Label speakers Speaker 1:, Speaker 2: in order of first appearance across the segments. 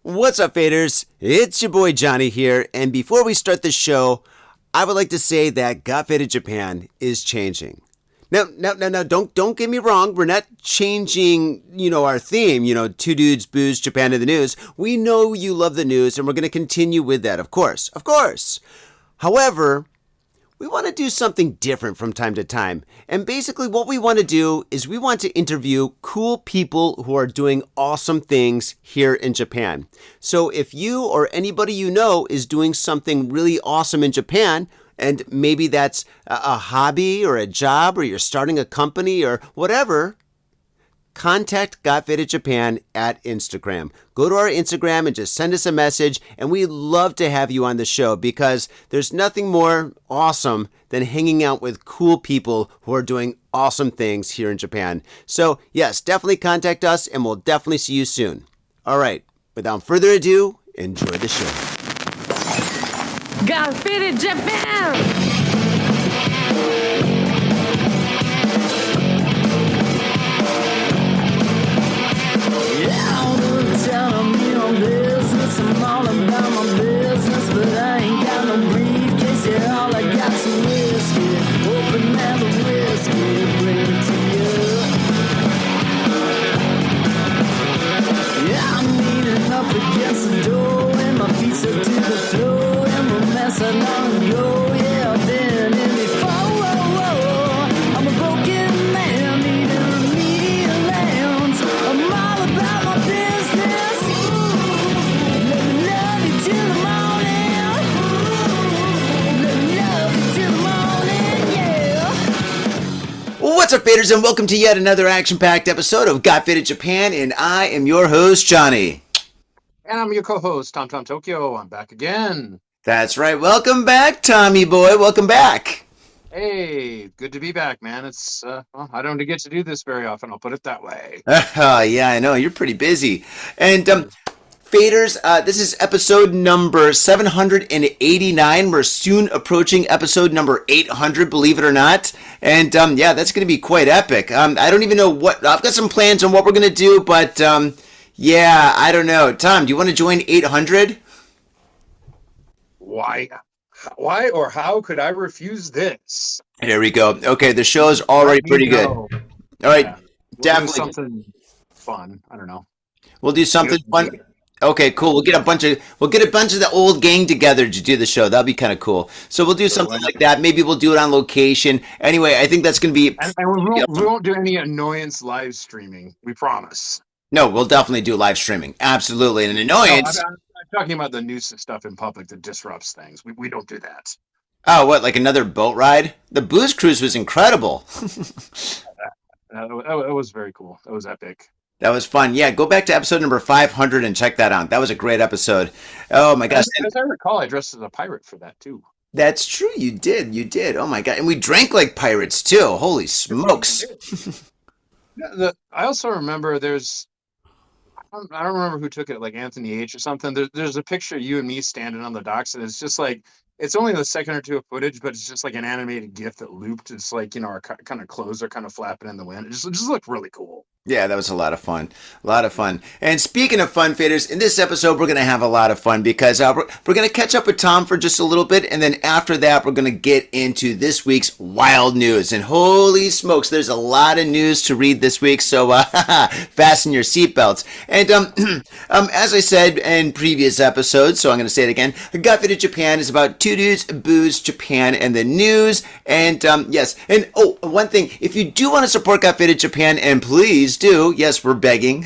Speaker 1: What's up, faders? It's your boy Johnny here, and before we start the show, I would like to say that Got Faded Japan is changing. Now, don't get me wrong. We're not changing, our theme, two dudes, booze, Japan, and the news. We know you love the news, and we're going to continue with that, of course. However, we want to do something different from time to time. And basically what we want to do is we want to interview cool people who are doing awesome things here in Japan. So if you or anybody you know is doing something really awesome in Japan, and maybe that's a hobby or a job or you're starting a company or whatever, contact Got Faded Japan at Instagram. Go to our Instagram and just send us a message, and we'd love to have you on the show because there's nothing more awesome than hanging out with cool people who are doing awesome things here in Japan. So yes, definitely contact us, and we'll definitely see you soon. All right, without further ado, enjoy the show.
Speaker 2: Got Faded Japan!
Speaker 3: I'm all about my business, but I ain't got no briefcase. Yeah, all I got's some whiskey. Open now the whiskey, bring it to you. Yeah, I'm leaning up against the door, and my feet stuck to the floor, and we're messing on and go. Yeah, I've been in before. I'm a broken man, needing remedial lands. I'm all about my business.
Speaker 1: What's up, faders, and welcome to yet another action-packed episode of Got Faded Japan, and I am your host, Johnny.
Speaker 4: And I'm your co-host, Tom Tokyo. I'm back again.
Speaker 1: That's right. Welcome back, Tommy boy. Welcome back.
Speaker 4: Hey, good to be back, man. It's I don't get to do this very often. I'll put it that way.
Speaker 1: Yeah, I know. You're pretty busy. And faders, this is episode number 789. We're soon approaching episode number 800, believe it or not. And yeah, that's going to be quite epic. I don't even know what, I've got some plans on what we're going to do, but yeah, I don't know. Tom, do you want to join 800?
Speaker 4: Why or how could I refuse this?
Speaker 1: Here we go. Okay, the show is already pretty good. All right,
Speaker 4: yeah, we'll
Speaker 1: definitely.
Speaker 4: do something fun. I don't know.
Speaker 1: We'll do something fun. Okay, cool. We'll get a bunch of the old gang together to do the show. That'll be kind of cool. So we'll do something like that. Maybe we'll do it on location. Anyway, I think that's going to be.
Speaker 4: And we won't do any annoyance live streaming. We promise.
Speaker 1: No, we'll definitely do live streaming. Absolutely, an annoyance.
Speaker 4: No, I'm talking about the nuisance stuff in public that disrupts things. We don't do that.
Speaker 1: Oh, what? Like another boat ride? The booze cruise was incredible.
Speaker 4: It was very cool. It was epic.
Speaker 1: That was fun. Yeah, go back to episode number 500 and check that out. That was a great episode. Oh, my gosh.
Speaker 4: As I recall, I dressed as a pirate for that, too.
Speaker 1: That's true. You did. Oh, my God. And we drank like pirates, too. Holy smokes.
Speaker 4: I also remember I don't remember who took it, like Anthony H. or something. There's a picture of you and me standing on the docks, and it's just like, it's only the second or two of footage, but it's just like an animated GIF that looped. It's like, our kind of clothes are kind of flapping in the wind. It just looked really cool.
Speaker 1: Yeah, that was a lot of fun. And speaking of fun, faders, in this episode, we're going to have a lot of fun because we're going to catch up with Tom for just a little bit. And then after that, we're going to get into this week's wild news. And holy smokes, there's a lot of news to read this week. So fasten your seatbelts. And as I said in previous episodes, so I'm going to say it again, Got Faded Japan is about two dudes, booze, Japan, and the news. And yes. And oh, one thing, if you do want to support Got Faded Japan, and please do, yes, we're begging,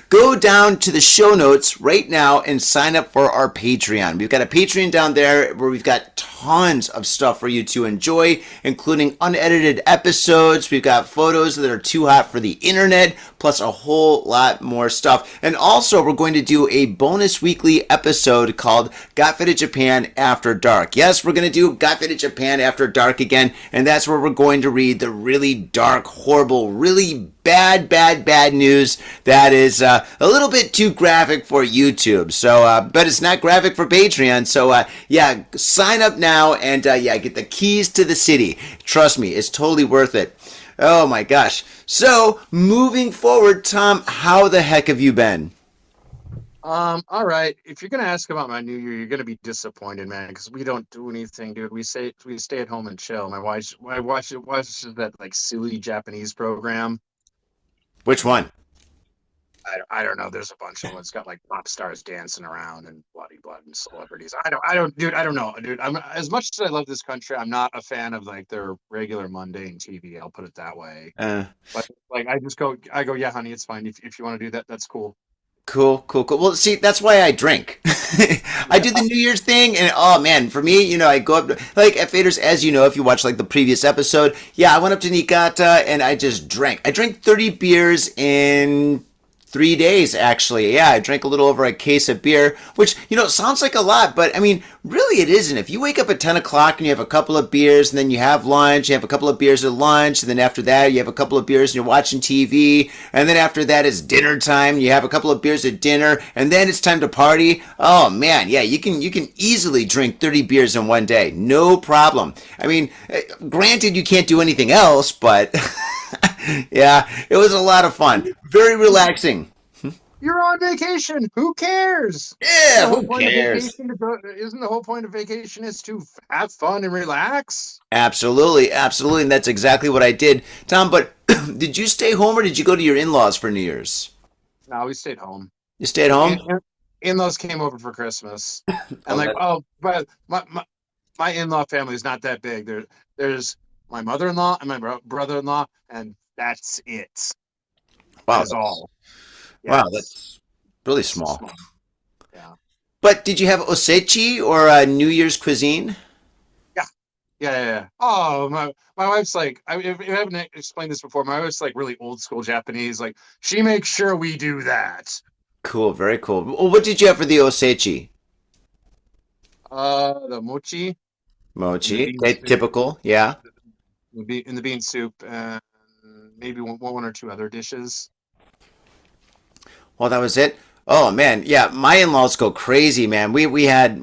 Speaker 1: go down to the show notes right now and sign up for our Patreon. We've got a Patreon down there where we've got tons of stuff for you to enjoy, including unedited episodes. We've got photos that are too hot for the internet, plus a whole lot more stuff. And also, we're going to do a bonus weekly episode called Got Faded Japan After Dark. Yes, we're going to do Got Faded Japan After Dark again, and that's where we're going to read the really dark, horrible, really bad news that is a little bit too graphic for YouTube. So, but it's not graphic for Patreon. So, yeah, sign up now and, yeah, get the keys to the city. Trust me, it's totally worth it. Oh, my gosh. So, moving forward, Tom, how the heck have you been?
Speaker 4: All right. If you're gonna ask about my New Year, you're gonna be disappointed, man, because we don't do anything, dude. We stay at home and chill. My wife watches that like silly Japanese program.
Speaker 1: Which one?
Speaker 4: I don't know. There's a bunch of them. It's got like pop stars dancing around and bloody blood and celebrities. I don't, dude. I don't know, dude. I'm as much as I love this country, I'm not a fan of like their regular mundane TV. I'll put it that way.
Speaker 1: Uh,
Speaker 4: But like, I go, yeah, honey, it's fine. If you want to do that, that's cool.
Speaker 1: Cool, cool, cool. Well, see, that's why I drink. I do the New Year's thing, and oh man, for me, I go up like at Faders, as you know, if you watch like the previous episode, yeah, I went up to Niigata and I just drank. I drank 30 beers in 3 days, actually. Yeah, I drank a little over a case of beer, which, sounds like a lot, but I mean, really it isn't. If you wake up at 10 o'clock and you have a couple of beers, and then you have lunch, you have a couple of beers at lunch, and then after that, you have a couple of beers and you're watching TV, and then after that, it's dinner time, you have a couple of beers at dinner, and then it's time to party. Oh man, yeah, you can easily drink 30 beers in one day. No problem. I mean, granted, you can't do anything else, but yeah, it was a lot of fun. Very relaxing.
Speaker 4: You're on vacation. Who cares?
Speaker 1: Yeah,
Speaker 4: The whole
Speaker 1: who
Speaker 4: point of
Speaker 1: cares?
Speaker 4: vacation isn't the whole point of vacation is to have fun and relax?
Speaker 1: Absolutely, absolutely, and that's exactly what I did, Tom. But did you stay home or did you go to your in-laws for New Year's?
Speaker 4: No, we stayed home.
Speaker 1: You stayed home?
Speaker 4: In-laws came over for Christmas, and
Speaker 1: Oh,
Speaker 4: like, oh, but my in-law family is not that big. There's my mother-in-law and my brother-in-law, and that's it.
Speaker 1: wow,
Speaker 4: That is all.
Speaker 1: wow,
Speaker 4: Yes,
Speaker 1: that's really
Speaker 4: it's
Speaker 1: small.
Speaker 4: small. Yeah,
Speaker 1: But did you have osechi or New Year's cuisine?
Speaker 4: yeah, yeah. Oh, my wife's like, if I haven't explained this before, my wife's like really old school Japanese. Like, she makes sure we do that.
Speaker 1: Cool, very cool. Well, what did you have for the osechi?
Speaker 4: The mochi in the
Speaker 1: Mochi,
Speaker 4: bean
Speaker 1: okay,
Speaker 4: soup,
Speaker 1: typical, yeah.
Speaker 4: in the bean soup, and maybe one or two other dishes.
Speaker 1: Well, that was it. Oh man, yeah, my in-laws go crazy, man. We had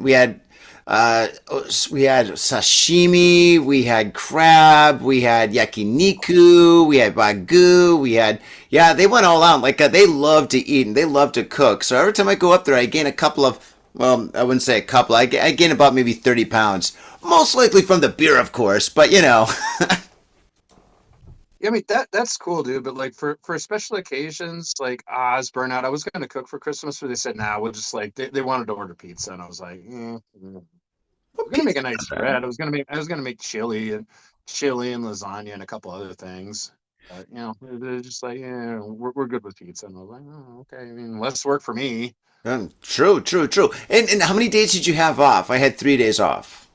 Speaker 1: sashimi, we had crab, we had yakiniku, we had wagyu, yeah, they went all out. Like they love to eat and they love to cook. So every time I go up there, I gain a couple of, well, I wouldn't say a couple. I gain about maybe 30 pounds, most likely from the beer, of course. But
Speaker 4: Yeah, I mean that's cool, dude. But like for special occasions, like I was burnout. I was gonna cook for Christmas, but they said, "Nah, we'll just like they wanted to order pizza," and I was like, I'm gonna make a nice spread. I was gonna make chili and lasagna and a couple other things. But they're just like, yeah, we're good with pizza. And I was like, oh, okay. I mean, less work for me.
Speaker 1: True, true, true. And how many days did you have off? I had 3 days off.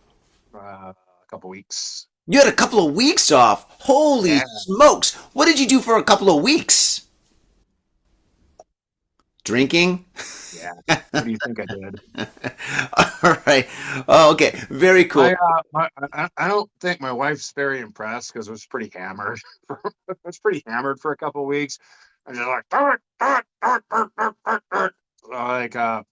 Speaker 4: A couple weeks.
Speaker 1: You had a couple of weeks off. Holy
Speaker 4: Yeah,
Speaker 1: smokes! What did you do for a couple of weeks? Drinking?
Speaker 4: yeah. What do you think I did?
Speaker 1: All right. Oh, okay. Very cool.
Speaker 4: I don't think my wife's very impressed because it was pretty hammered. It was pretty hammered for a couple of weeks. I'm just like, like I'm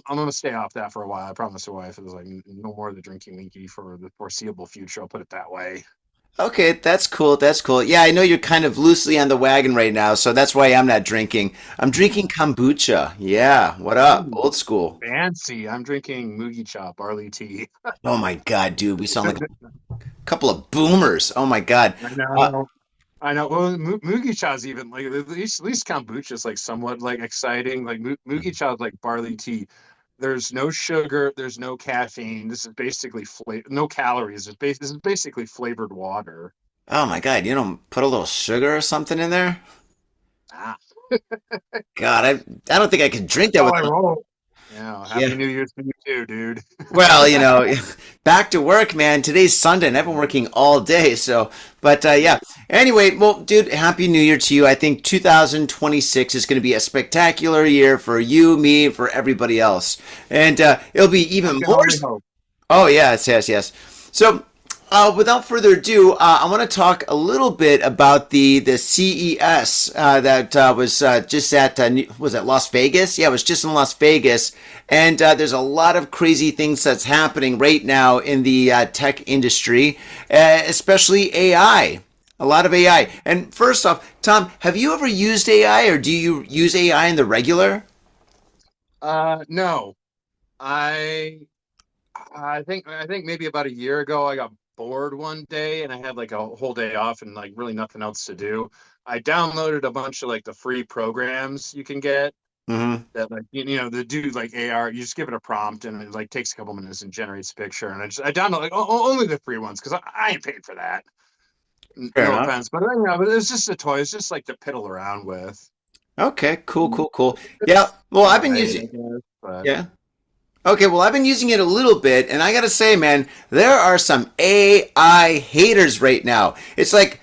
Speaker 4: gonna stay off that for a while. I promised the wife. It was like no more of the drinking winky for the foreseeable future. I'll put it that way.
Speaker 1: Okay, that's cool. That's cool. Yeah, I know you're kind of loosely on the wagon right now, so that's why I'm not drinking. I'm drinking kombucha. Yeah, what up?
Speaker 4: Ooh,
Speaker 1: Old school.
Speaker 4: fancy. I'm drinking Mugi Chop barley tea.
Speaker 1: Oh my God, dude, we sound like a couple of boomers. Oh my God.
Speaker 4: I
Speaker 1: Uh,
Speaker 4: know. I know. Well, Mugi Cha's even like at least kombucha is like somewhat like exciting. Like Mugi Cha's like barley tea. There's no sugar. There's no caffeine. This is basically no calories. This is basically flavored water.
Speaker 1: oh my God, you don't put a little sugar or something in there?
Speaker 4: Ah,
Speaker 1: God, I don't think I could drink
Speaker 4: that's
Speaker 1: that
Speaker 4: how
Speaker 1: with.
Speaker 4: I roll. Yeah.
Speaker 1: Yeah.
Speaker 4: Happy New Year's to you too, dude.
Speaker 1: Well, back to work, man. Today's Sunday, and I've been working all day. So, but yeah. Anyway, well, dude, Happy New Year to you. I think 2026 is going to be a spectacular year for you, me, and for everybody else. And it'll be
Speaker 4: I
Speaker 1: even
Speaker 4: can
Speaker 1: more.
Speaker 4: only hope.
Speaker 1: Oh, yes, yes, yes. So, without further ado, I want to talk a little bit about the CES that was just at was it Las Vegas? Yeah, it was just in Las Vegas, and there's a lot of crazy things that's happening right now in the tech industry, especially AI. A lot of AI. And first off, Tom, have you ever used AI or do you use AI in the regular?
Speaker 4: No, I I think maybe about a year ago I got bored one day and I had like a whole day off and like really nothing else to do. I downloaded a bunch of like the free programs you can get
Speaker 1: Hmm.
Speaker 4: that like the do like AR. You just give it a prompt and it like takes a couple minutes and generates a picture. And I download like only the free ones because I ain't paid for that.
Speaker 1: Fair
Speaker 4: No
Speaker 1: enough.
Speaker 4: offense, but but it's just a toy. It's just like to piddle around with.
Speaker 1: Okay, cool, cool, cool. Yeah.
Speaker 4: It's
Speaker 1: Well,
Speaker 4: all
Speaker 1: I've been
Speaker 4: right,
Speaker 1: using.
Speaker 4: I guess, but
Speaker 1: Yeah. Okay, well, I've been using it a little bit, and I gotta say, man, there are some AI haters right now. It's like,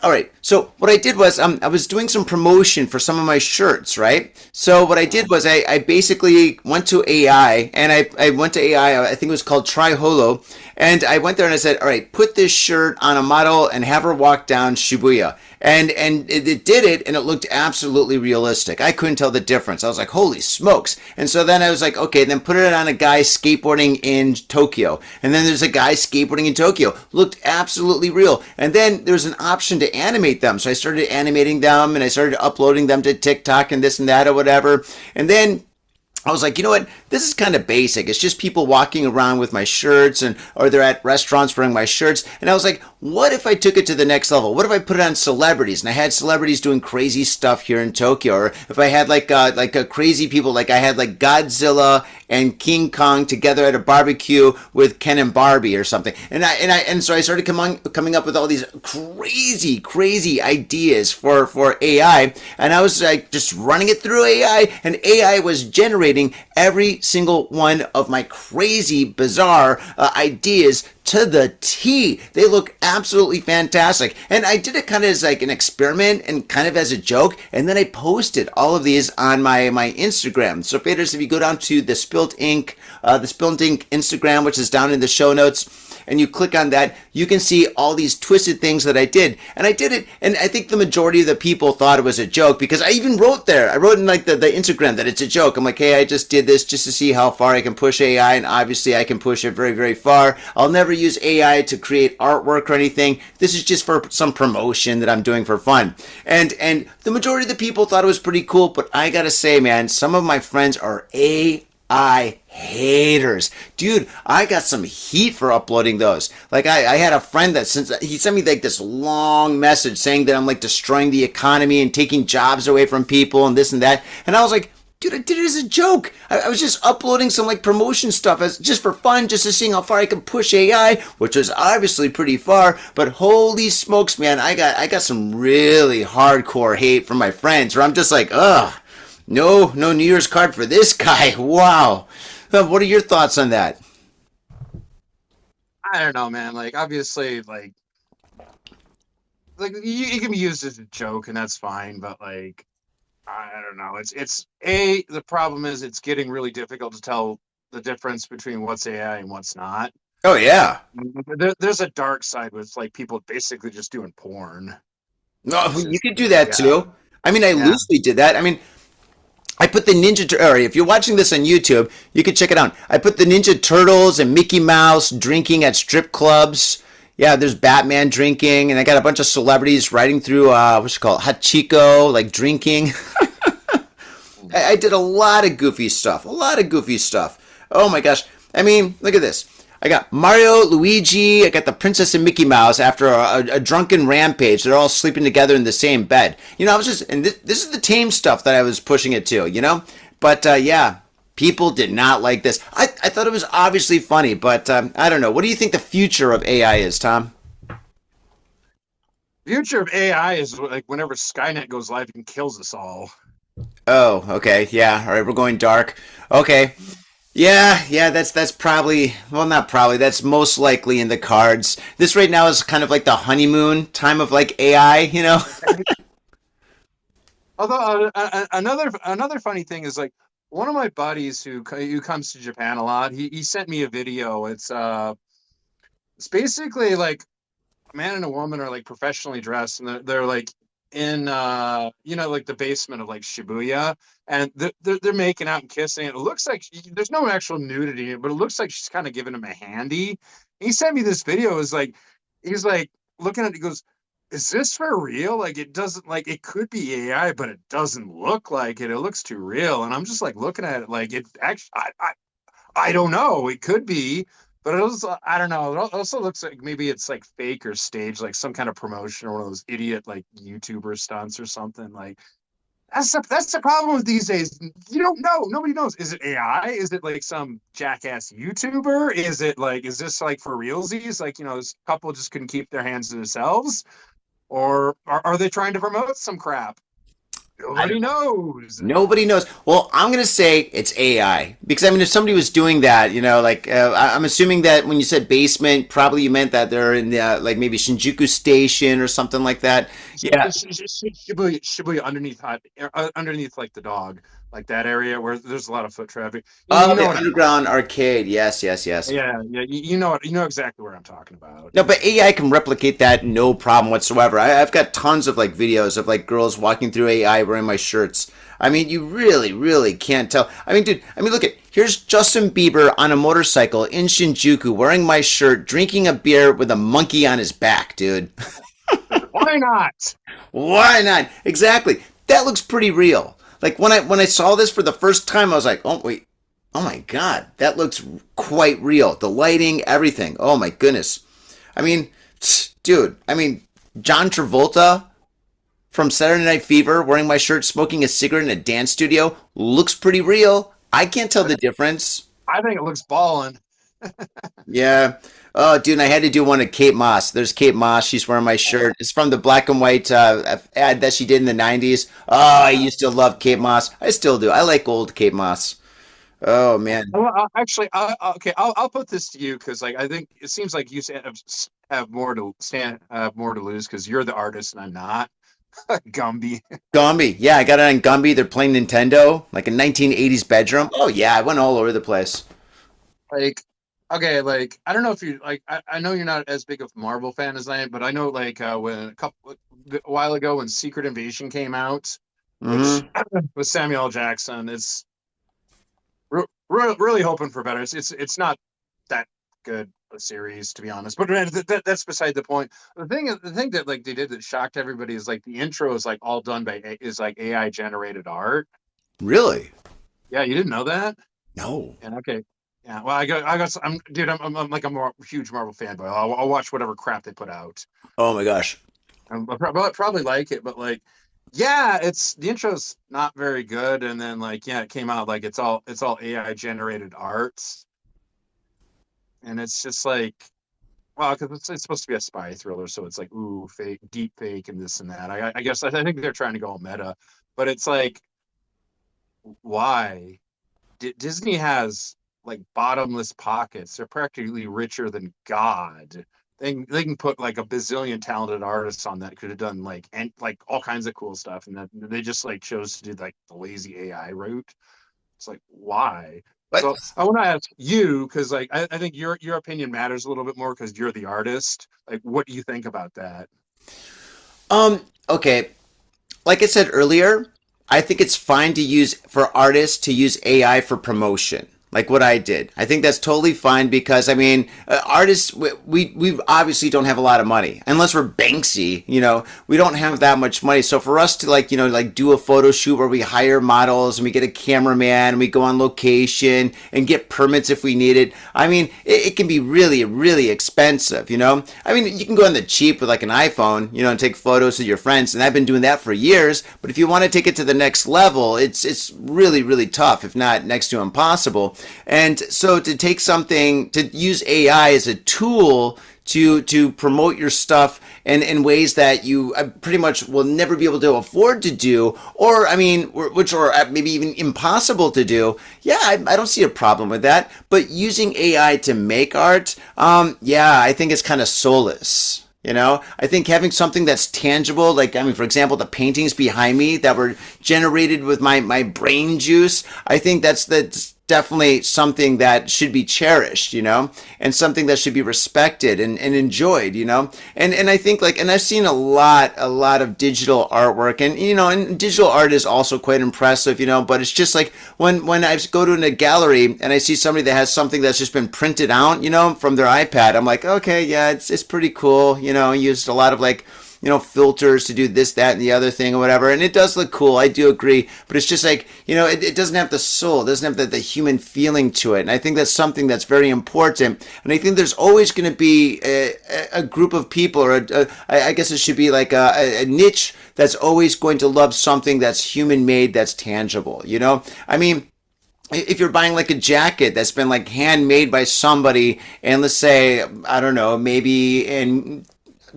Speaker 1: all right. So what I did was, I was doing some promotion for some of my shirts, right? So what I did was, I basically went to AI, and I went to AI. I think it was called Try Holo, and I went there and I said, all right, put this shirt on a model and have her walk down Shibuya. And it did it, and it looked absolutely realistic. I couldn't tell the difference. I was like, holy smokes. And so then I was like, okay, then put it on a guy skateboarding in Tokyo. And then there's a guy skateboarding in Tokyo. Looked absolutely real. And then there's an option to animate them. So I started animating them and I started uploading them to TikTok and this and that or whatever. And then I was like, you know what? This is kind of basic. It's just people walking around with my shirts and or they're at restaurants wearing my shirts. And I was like, what if I took it to the next level? What if I put it on celebrities and I had celebrities doing crazy stuff here in Tokyo? Or if I had like a crazy people, like I had like Godzilla and King Kong together at a barbecue with Ken and Barbie or something. And so I started coming up with all these crazy ideas for AI. And I was like just running it through AI, and AI was generating every single one of my crazy, bizarre ideas to the T. They look absolutely fantastic. And I did it kind of as like an experiment and kind of as a joke. And then I posted all of these on my Instagram. So faders, if you go down to the Spilt Ink Instagram, which is down in the show notes, and you click on that, you can see all these twisted things that I did. And I did it, and I think the majority of the people thought it was a joke because I even wrote there. I wrote in like the Instagram that it's a joke. I'm like, hey, I just did this just to see how far I can push AI, and obviously I can push it very far. I'll never use AI to create artwork or anything. This is just for some promotion that I'm doing for fun. And the majority of the people thought it was pretty cool, but I gotta say, man, some of my friends are AI haters. Dude, I got some heat for uploading those. Like I had a friend that since he sent me like this long message saying that I'm like destroying the economy and taking jobs away from people and this and that. And I was like, dude, I did it as a joke. I was just uploading some like promotion stuff as just for fun, just to see how far I could push AI, which was obviously pretty far. But holy smokes, man, I got some really hardcore hate from my friends where I'm just like, ugh, no New Year's card for this guy. Wow. What are your thoughts on that?
Speaker 4: I don't know, man. Like obviously, like it can be used as a joke and that's fine, but like I don't know. It's a the problem is it's getting really difficult to tell the difference between what's AI and what's not.
Speaker 1: Oh yeah.
Speaker 4: There's a dark side with like people basically just doing porn.
Speaker 1: No,
Speaker 4: It's
Speaker 1: you
Speaker 4: just
Speaker 1: could do that
Speaker 4: yeah,
Speaker 1: too. I mean, I
Speaker 4: yeah.
Speaker 1: loosely did that. I mean, I put the or if you're watching this on YouTube, you can check it out. I put the Ninja Turtles and Mickey Mouse drinking at strip clubs. Yeah, there's Batman drinking, and I got a bunch of celebrities riding through what's it called, Hachiko, like drinking. I did a lot of goofy stuff. A lot of goofy stuff. Oh my gosh. I mean, look at this. I got Mario, Luigi, I got the Princess and Mickey Mouse after a drunken rampage. They're all sleeping together in the same bed. You know, I was just, and this is the tame stuff that I was pushing it to, you know? But yeah, people did not like this. I thought it was obviously funny, but I don't know. What do you think the future of AI is, Tom?
Speaker 4: Future of AI is like whenever Skynet goes live and kills us all.
Speaker 1: Oh, okay. Yeah. All right. We're going dark. Okay. Yeah, that's probably, well, not probably, that's most likely in the cards. This right now is kind of like the honeymoon time of like AI, you know?
Speaker 4: Although another funny thing is like one of my buddies who comes to Japan a lot. He sent me a video. It's basically like a man and a woman are like professionally dressed and they're like in like the basement of like Shibuya and they're making out and kissing. It looks like there's no actual nudity, but it looks like she's kind of giving him a handy. He sent me this video. It was like he's like looking at it. He goes, is this for real? Like it doesn't like it could be AI, but it doesn't look like it. It looks too real. And I'm just like looking at it like it actually I don't know. It could be, but it also I don't know. It also looks like maybe it's like fake or staged, like some kind of promotion or one of those idiot like YouTuber stunts or something. Like that's the problem with these days. You don't know. Nobody knows. Is it AI? Is it like some jackass YouTuber? Is it like is this like for realsies? Like this couple just couldn't keep their hands to themselves, or are they trying to promote some crap? Nobody knows.
Speaker 1: Nobody knows. Well, I'm going to say it's AI because I mean, if somebody was doing that, like I'm assuming that when you said basement, probably you meant that they're in the like maybe Shinjuku Station or something like that. Yeah.
Speaker 4: Shibuya underneath like the dog, like that area where there's a lot of foot traffic.
Speaker 1: Oh,
Speaker 4: You know
Speaker 1: the
Speaker 4: what?
Speaker 1: underground arcade. Yes, yes, yes.
Speaker 4: Yeah. You know what? You know exactly what I'm talking about.
Speaker 1: No, but AI can replicate that no problem whatsoever. I've got tons of like videos of like girls walking through AI wearing my shirts. I mean, you really, really can't tell. I mean, dude, look at here's Justin Bieber on a motorcycle in Shinjuku wearing my shirt, drinking a beer with a monkey on his back, dude.
Speaker 4: Why not?
Speaker 1: Why not? Exactly. That looks pretty real. Like when I saw this for the first time, I was like, oh wait, oh my god, that looks quite real. The lighting, everything. Oh my goodness. I mean, dude. I mean, John Travolta from Saturday Night Fever wearing my shirt, smoking a cigarette in a dance studio looks pretty real. I can't tell the difference.
Speaker 4: I think it looks ballin'.
Speaker 1: Yeah. Oh, dude, and I had to do one of Kate Moss. There's Kate Moss. She's wearing my shirt. It's from the black and white ad that she did in the 90s. Oh, I used to love Kate Moss. I still do. I like old Kate Moss. Oh, man.
Speaker 4: Well, actually, okay, I'll put this to you because like I think it seems like you have more to lose because you're the artist and I'm not. Gumby.
Speaker 1: Gumby. Yeah, I got it on Gumby. They're playing Nintendo, like a 1980s bedroom. Oh, yeah, I went all over the place.
Speaker 4: Like, okay, like I don't know if you like. I know you're not as big of a Marvel fan as I am, but I know like when a while ago when Secret Invasion came out, which
Speaker 1: Hmm.
Speaker 4: with Samuel L. Jackson, it's really hoping for better. It's not that good a series to be honest, but that's beside the point. The thing that like they did that shocked everybody is like the intro is like all done by is like AI generated art.
Speaker 1: Really?
Speaker 4: Yeah, you didn't know that?
Speaker 1: No.
Speaker 4: And okay, yeah. Well, I'm dude. I'm like a huge Marvel fan, but I'll watch whatever crap they put out.
Speaker 1: Oh, my gosh.
Speaker 4: I'll probably like it, but like, yeah, it's the intro's not very good, and then like, yeah, it came out like it's all AI generated art, and it's just like, well, because it's supposed to be a spy thriller, so it's like, ooh, fake, deep fake, and this and that. I guess I think they're trying to go meta, but it's like, why? Disney has like bottomless pockets. They're practically richer than God. They can put like a bazillion talented artists on that could have done like and like all kinds of cool stuff, and that they just like chose to do like the lazy AI route. It's like why?
Speaker 1: But
Speaker 4: So I want to ask you because like I think your opinion matters a little bit more because you're the artist. Like, what do you think about that?
Speaker 1: okay. Like I said earlier, I think it's fine to use for artists to use AI for promotion, like what I did. I think that's totally fine because I mean, artists we obviously don't have a lot of money unless we're Banksy. We don't have that much money. So for us to like like do a photo shoot where we hire models and we get a cameraman and we go on location and get permits if we need it. I mean, it can be really really expensive. I mean, you can go on the cheap with like an iPhone, and take photos with your friends, and I've been doing that for years. But if you want to take it to the next level, it's really really tough, if not next to impossible. And so to take something to use AI as a tool to promote your stuff in ways that you pretty much will never be able to afford to do, or I mean, which are maybe even impossible to do. Yeah, I don't see a problem with that. But using AI to make art, yeah, I think it's kind of soulless. I think having something that's tangible, like, I mean, for example, the paintings behind me that were generated with my brain juice, I think that's definitely something that should be cherished, and something that should be respected and enjoyed, and I think like, and I've seen a lot of digital artwork, and, and digital art is also quite impressive, but it's just like when I go to a gallery and I see somebody that has something that's just been printed out, from their iPad, I'm like, okay, yeah, it's pretty cool, used a lot of like filters to do this, that, and the other thing or whatever. And it does look cool. I do agree. But it's just like, it doesn't have the soul. It doesn't have the human feeling to it. And I think that's something that's very important. And I think there's always going to be a group of people, or I guess it should be like a niche that's always going to love something that's human made, that's tangible. I mean, if you're buying like a jacket that's been like handmade by somebody, and let's say, I don't know, maybe in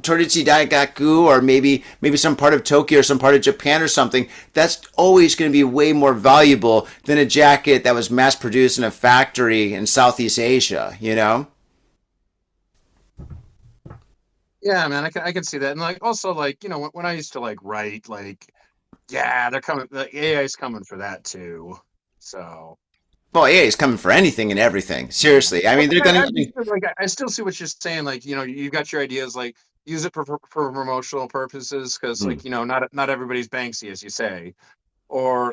Speaker 1: Torichi Daigaku, or maybe some part of Tokyo or some part of Japan or something, that's always going to be way more valuable than a jacket that was mass produced in a factory in Southeast Asia,
Speaker 4: Yeah, man, I can see that. And like also like, when I used to like write, like, yeah, they're coming, the AI is coming for that too. So
Speaker 1: Well, AI is coming for anything and everything. Seriously. I mean, they're going to...
Speaker 4: I still see what you're saying. Like, you got your ideas, like use it for promotional purposes, because like, not everybody's Banksy, as you say, or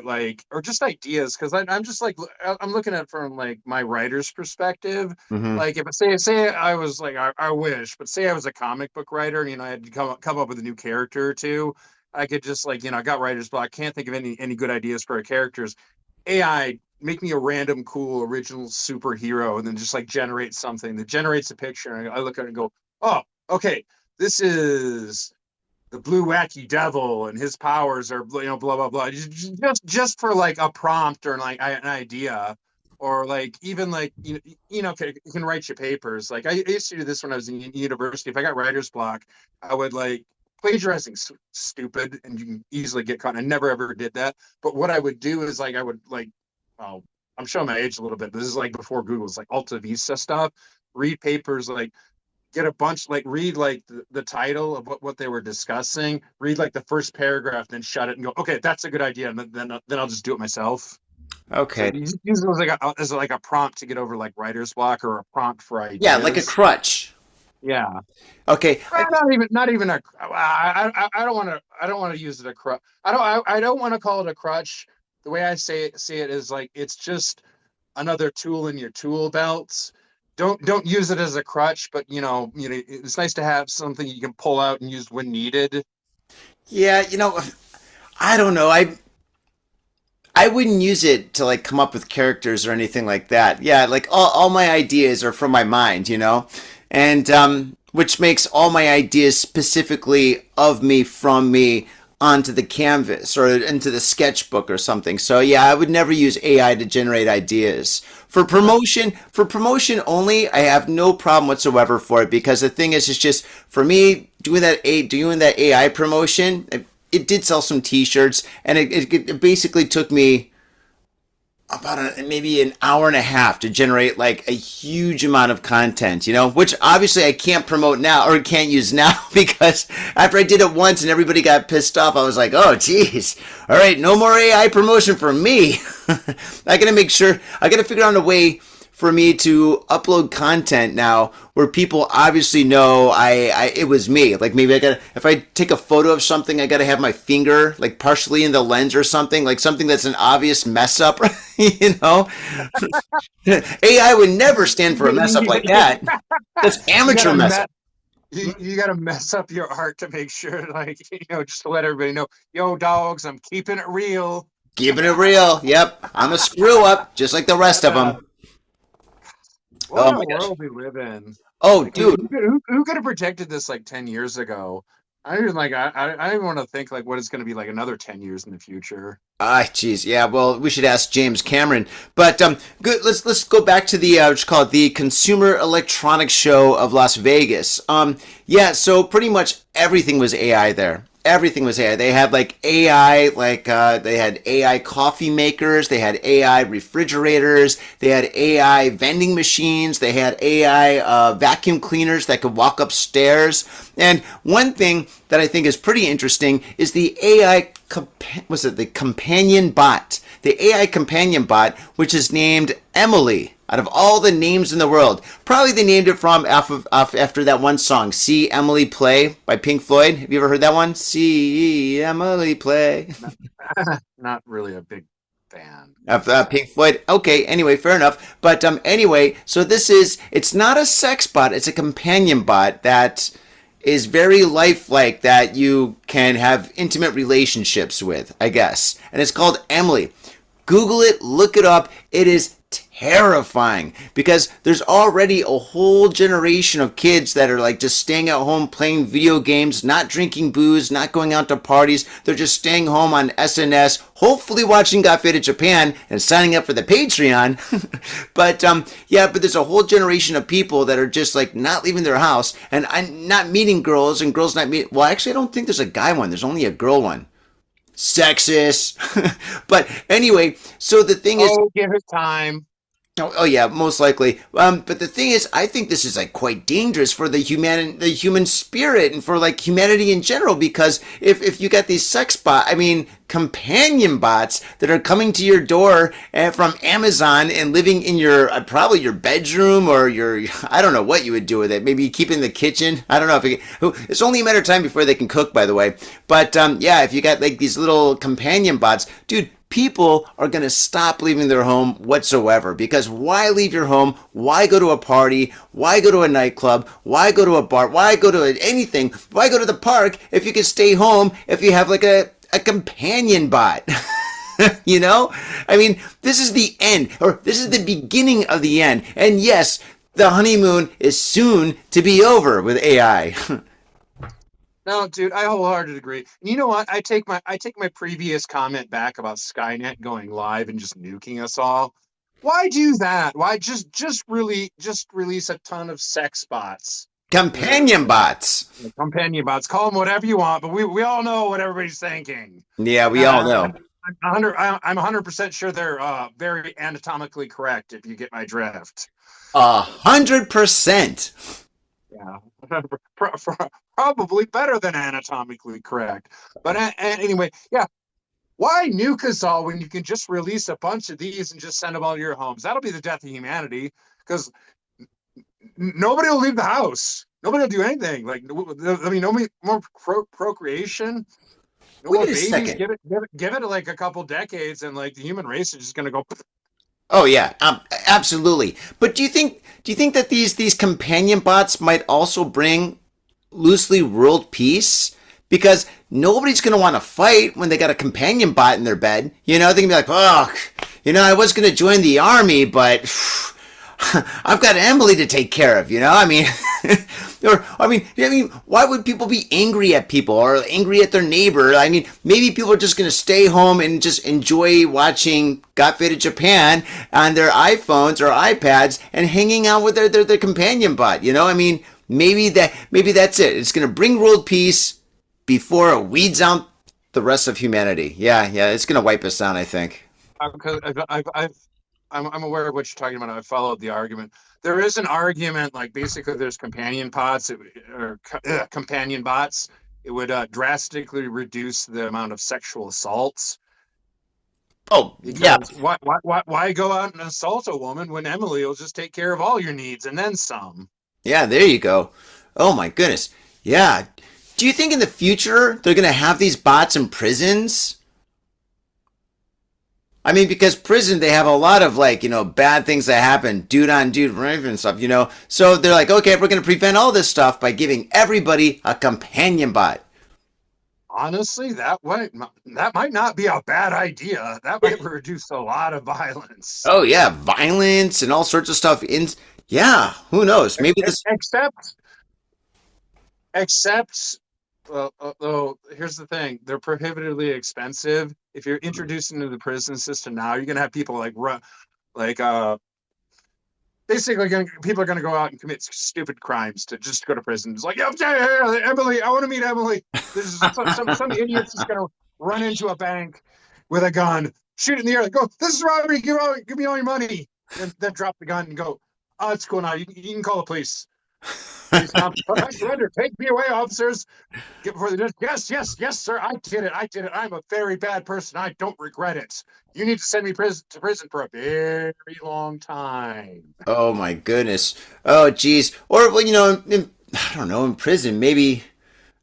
Speaker 4: just ideas. Because I'm just like, I'm looking at it from like my writer's perspective.
Speaker 1: Mhm.
Speaker 4: Like if say I was like, I wish, but say I was a comic book writer, and I had to come up with a new character or two. I could just like, I got writer's block, can't think of any good ideas for characters. AI, make me a random cool original superhero, and then just like generate something that generates a picture. And I look at it and go, oh, okay, this is the blue wacky devil, and his powers are blah blah blah. Just for like a prompt or like an idea, or like even like you can write your papers. Like I used to do this when I was in university. If I got writer's block, I would like plagiarizing stupid, and you can easily get caught. I never ever did that. But what I would do is like I would like, oh, I'm showing my age a little bit. This is like before Google's like Alta Vista stuff. Read papers, like get a bunch, like read like the title of what they were discussing. Read like the first paragraph, then shut it and go, okay, that's a good idea, and then I'll just do it myself.
Speaker 1: Okay.
Speaker 4: So use it as like a prompt to get over like writer's block, or a prompt for ideas.
Speaker 1: Yeah, like a crutch.
Speaker 4: Yeah.
Speaker 1: Okay.
Speaker 4: Not even a. I don't want to use it a crutch. I don't want to call it a crutch. The way I see it is like it's just another tool in your tool belts. Don't use it as a crutch, but it's nice to have something you can pull out and use when needed.
Speaker 1: Yeah, I don't know. I wouldn't use it to like come up with characters or anything like that. Yeah, like all my ideas are from my mind, and which makes all my ideas specifically of me, from me, onto the canvas or into the sketchbook or something. So yeah, I would never use AI to generate ideas. For promotion only, I have no problem whatsoever for it, because the thing is, it's just for me doing that AI promotion. It did sell some T-shirts, and it basically took me about maybe an hour and a half to generate like a huge amount of content, which obviously I can't promote now, or can't use now, because after I did it once and everybody got pissed off, I was like, oh geez, all right, no more AI promotion for me. I gotta figure out a way for me to upload content now where people obviously know it was me. Like maybe if I take a photo of something, I gotta have my finger like partially in the lens or something, like something that's an obvious mess up, AI would never stand for a mess up like that. That's amateur mess up.
Speaker 4: You got to mess up your art to make sure, like, just to let everybody know, yo, dogs, I'm keeping it real.
Speaker 1: Keeping it real. Yep. I'm a screw up, just like the rest of them.
Speaker 4: What a world we live in.
Speaker 1: Oh,
Speaker 4: like,
Speaker 1: dude.
Speaker 4: Who could have projected this like 10 years ago? I don't even want to think like what it's going to be like another 10 years in the future.
Speaker 1: Geez, yeah. Well, we should ask James Cameron. But good. Let's go back to the what you call it, the Consumer Electronics Show of Las Vegas. Yeah. So pretty much everything was AI there. Everything was AI. They had like AI, they had AI coffee makers, they had AI refrigerators, they had AI vending machines, they had AI vacuum cleaners that could walk upstairs. And one thing that I think is pretty interesting is the AI companion bot. The AI companion bot, which is named Emily. Out of all the names in the world, probably they named it after that one song, "See Emily Play" by Pink Floyd. Have you ever heard that one? See Emily Play.
Speaker 4: Not really a big fan
Speaker 1: of Pink Floyd. Okay, anyway, fair enough. But anyway, so it's not a sex bot; it's a companion bot that is very lifelike that you can have intimate relationships with, I guess. And it's called Emily. Google it, look it up. It is terrifying because there's already a whole generation of kids that are like just staying at home playing video games, not drinking booze, not going out to parties. They're just staying home on SNS, hopefully watching Got Faded Japan and signing up for the Patreon. but there's a whole generation of people that are just like not leaving their house and not meeting girls and girls not meeting. Well, actually, I don't think there's a guy one. There's only a girl one. Sexist. But anyway, so the thing is,
Speaker 4: give it time.
Speaker 1: Oh yeah, most likely. But the thing is, I think this is like quite dangerous for the human spirit and for like humanity in general, because if you got these companion bots that are coming to your door from Amazon and living in your probably your bedroom or I don't know what you would do with it. Maybe you keep it in the kitchen. I don't know it's only a matter of time before they can cook, by the way. But if you got like these little companion bots, dude. People are going to stop leaving their home whatsoever, because why leave your home? Why go to a party? Why go to a nightclub? Why go to a bar? Why go to anything? Why go to the park if you can stay home if you have like a companion bot? You know? I mean, this is the end, or this is the beginning of the end. And yes, the honeymoon is soon to be over with AI.
Speaker 4: No, dude, I wholeheartedly agree. And you know what? I take my previous comment back about Skynet going live and just nuking us all. Why do that? Why just release a ton of sex bots?
Speaker 1: Companion bots.
Speaker 4: Companion bots. Call them whatever you want, but we all know what everybody's thinking.
Speaker 1: Yeah, we all know.
Speaker 4: I'm 100% sure they're very anatomically correct, if you get my drift.
Speaker 1: 100%.
Speaker 4: Yeah. Probably better than anatomically correct. But anyway, yeah. Why nuke us all when you can just release a bunch of these and just send them all to your homes? That'll be the death of humanity, because nobody will leave the house. Nobody will do anything. Like, I mean, no more procreation. No more babies.
Speaker 1: Second.
Speaker 4: Give it like a couple decades, and like the human race is just going to go.
Speaker 1: Oh yeah, absolutely. But do you think that these companion bots might also bring loosely world peace? Because nobody's going to want to fight when they got a companion bot in their bed. You know, they can be like, oh, I was going to join the army, but I've got Emily to take care of. You know, I mean, why would people be angry at people or angry at their neighbor? I mean, maybe people are just going to stay home and just enjoy watching Got Faded Japan on their iPhones or iPads and hanging out with their companion bot. You know, I mean, maybe that's it. It's going to bring world peace before it weeds out the rest of humanity. Yeah, it's going to wipe us down, I think.
Speaker 4: Because I'm aware of what you're talking about. I followed the argument. There is an argument, like basically there's companion bots or companion bots. It would drastically reduce the amount of sexual assaults.
Speaker 1: Oh,
Speaker 4: because
Speaker 1: yeah.
Speaker 4: Why go out and assault a woman when Emily will just take care of all your needs and then some?
Speaker 1: Yeah, there you go. Oh my goodness. Yeah. Do you think in the future they're going to have these bots in prisons? I mean, because prison, they have a lot of like, bad things that happen, dude on dude rape and stuff, So they're like, okay, we're going to prevent all this stuff by giving everybody a companion bot.
Speaker 4: Honestly, that might not be a bad idea. That might reduce a lot of violence.
Speaker 1: Oh yeah, violence and all sorts of stuff. Yeah, who knows? Maybe this.
Speaker 4: Except. Well, here's the thing: they're prohibitively expensive. If you're introduced into the prison system now, you're gonna have people basically people are gonna go out and commit stupid crimes to just go to prison. It's like, yeah, Emily, I want to meet Emily. There's some idiot's just gonna run into a bank with a gun, shoot it in the air, go, this is robbery, give me all your money, and then drop the gun and go, oh, it's cool now. You can call the police. I surrender. Take me away, officers. Yes, sir. I did it. I'm a very bad person. I don't regret it. You need to send me to prison for a very long time.
Speaker 1: Oh my goodness. Oh geez. Or I don't know, in prison maybe.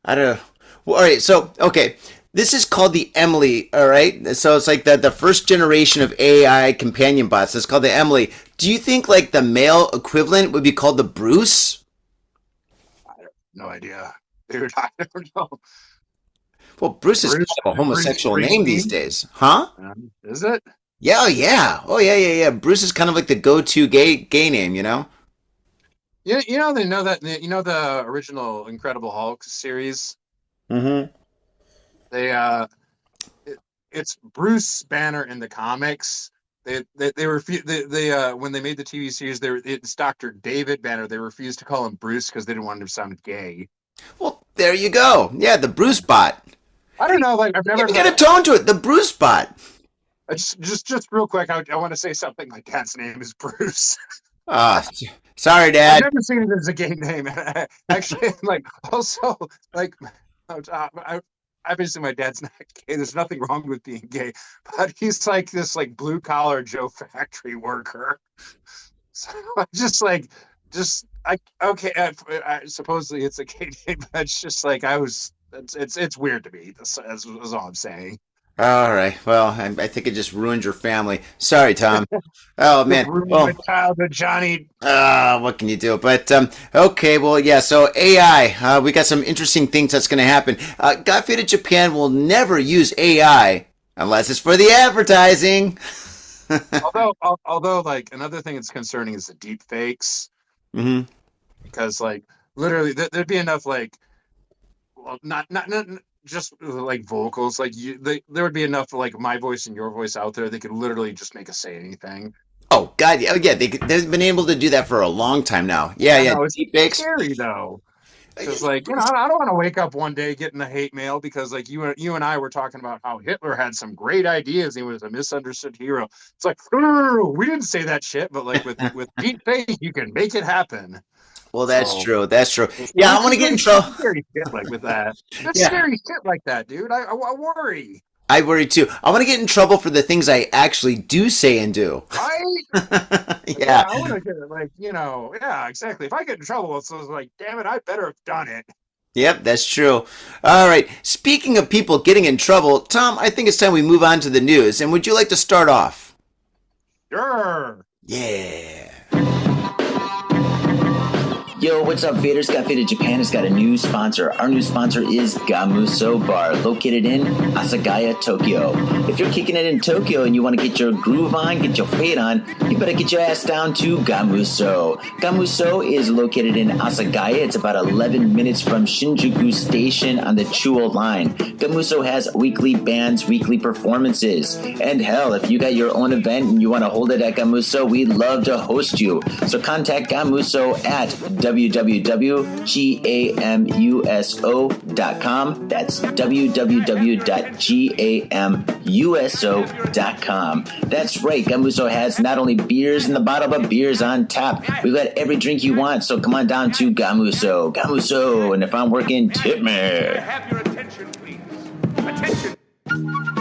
Speaker 1: I don't know. Well, all right. So okay. This is called the Emily, all right? So it's like the first generation of AI companion bots. It's called the Emily. Do you think like the male equivalent would be called the Bruce?
Speaker 4: No idea. Dude, I don't know.
Speaker 1: Well, Bruce is kind
Speaker 4: Bruce,
Speaker 1: of a
Speaker 4: Bruce
Speaker 1: homosexual name these
Speaker 4: Springsteen?
Speaker 1: days, huh?
Speaker 4: Is it?
Speaker 1: Yeah, oh yeah. Bruce is kind of like the go-to gay name, you know?
Speaker 4: They know that the original Incredible Hulk series.
Speaker 1: Mm-hmm.
Speaker 4: They it, it's Bruce Banner in the comics. They refuse they when they made the TV series, it's Dr. David Banner. They refused to call him Bruce because they didn't want him to sound gay.
Speaker 1: Well, there you go. Yeah, the Bruce bot.
Speaker 4: I don't know, like I've never
Speaker 1: Even get a tone to it. The Bruce bot.
Speaker 4: just real quick, I want to say something. My dad's name is Bruce.
Speaker 1: Ah, sorry,
Speaker 4: I've
Speaker 1: Dad.
Speaker 4: never seen it as a gay name. Actually, like also like obviously my dad's not gay. There's nothing wrong with being gay, but he's like this like blue collar Joe factory worker. So I just I okay. Supposedly it's a gay name, but it's just like it's weird to me. That's all I'm saying.
Speaker 1: All right. Well, I think it just ruined your family. Sorry, Tom. Oh man.
Speaker 4: Ruined
Speaker 1: Well,
Speaker 4: my childhood, Johnny.
Speaker 1: what can you do? But okay. Well, yeah. So AI. We got some interesting things that's going to happen. God forbid Japan will never use AI unless it's for the advertising.
Speaker 4: Although, like another thing that's concerning is the deep fakes,
Speaker 1: Mm-hmm.
Speaker 4: because like literally there'd be enough like well, not just like vocals, like there would be enough like my voice and your voice out there. They could literally just make us say anything.
Speaker 1: Oh God. Yeah. Oh, yeah. They've been able to do that for a long time now. Yeah.
Speaker 4: I
Speaker 1: Yeah.
Speaker 4: know it's
Speaker 1: Deepfakes.
Speaker 4: scary though. Because like I don't want to wake up one day getting the hate mail because like you and I were talking about how Hitler had some great ideas. He was a misunderstood hero. It's like no, we didn't say that shit. But like with deep fake, you can make it happen.
Speaker 1: Well, that's
Speaker 4: So
Speaker 1: true. That's true. Yeah. I want to get in trouble.
Speaker 4: scary shit like with that. That's
Speaker 1: Yeah.
Speaker 4: scary shit like that, dude. I worry.
Speaker 1: I worry too. I want to get in trouble for the things I actually do say and do.
Speaker 4: Right?
Speaker 1: Yeah.
Speaker 4: I want to get it like yeah, exactly. If I get in trouble, it's like, damn it, I better have done it.
Speaker 1: Yep, that's true. All right. Speaking of people getting in trouble, Tom, I think it's time we move on to the news. And would you like to start off?
Speaker 4: Sure.
Speaker 1: Yeah.
Speaker 5: Yo, what's up, Faders? Got Faded Japan has got a new sponsor. Our new sponsor is Gamuso Bar, located in Asagaya, Tokyo. If you're kicking it in Tokyo and you want to get your groove on, get your fade on, you better get your ass down to Gamuso. Gamuso is located in Asagaya. It's about 11 minutes from Shinjuku Station on the Chuo line. Gamuso has weekly bands, weekly performances. And hell, if you got your own event and you want to hold it at Gamuso, we'd love to host you. So contact Gamuso at www.gamuso.com. That's www.gamuso.com. That's right, Gamuso has not only beers in the bottle, but beers on tap. We've got every drink you want, so come on down to Gamuso. Gamuso, and if I'm working, tip me.
Speaker 6: Have your attention, please. Attention.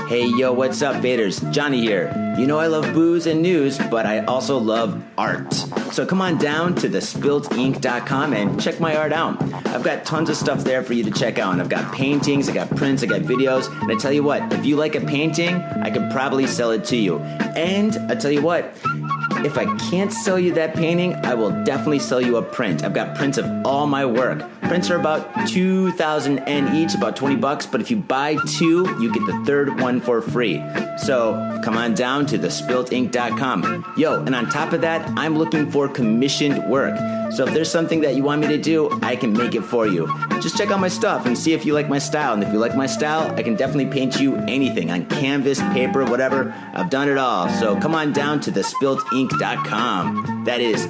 Speaker 5: Hey, yo, what's up, Vaders? Johnny here. You know I love booze and news, but I also love art. So come on down to thespiltink.com and check my art out. I've got tons of stuff there for you to check out. I've got paintings, I got prints, I got videos. And I tell you what, if you like a painting, I could probably sell it to you. And I tell you what, if I can't sell you that painting, I will definitely sell you a print. I've got prints of all my work. Prints are about 2,000 yen each, about $20, but if you buy two, you get the third one for free. So come on down to thespiltink.com. Yo, and on top of that, I'm looking for commissioned work. So if there's something that you want me to do, I can make it for you. Just check out my stuff and see if you like my style. And if you like my style, I can definitely paint you anything on canvas, paper, whatever. I've done it all. So come on down to thespiltink.com. That is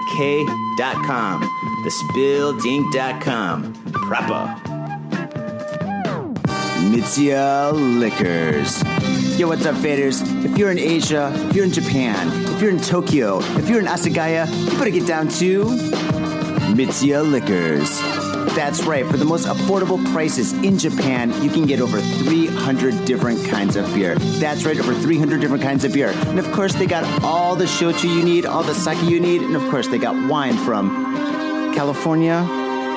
Speaker 5: THESPILTINK.com. Thespiltink.com. Proper. Mitsuya Liquors. Yo, what's up, faders? If you're in Asia, if you're in Japan, if you're in Tokyo, if you're in Asagaya, you better get down to Mitsuya Liquors. That's right, for the most affordable prices in Japan, you can get over 300 different kinds of beer. That's right, over 300 different kinds of beer. And of course, they got all the shochu you need, all the sake you need, and of course, they got wine from California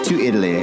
Speaker 5: to Italy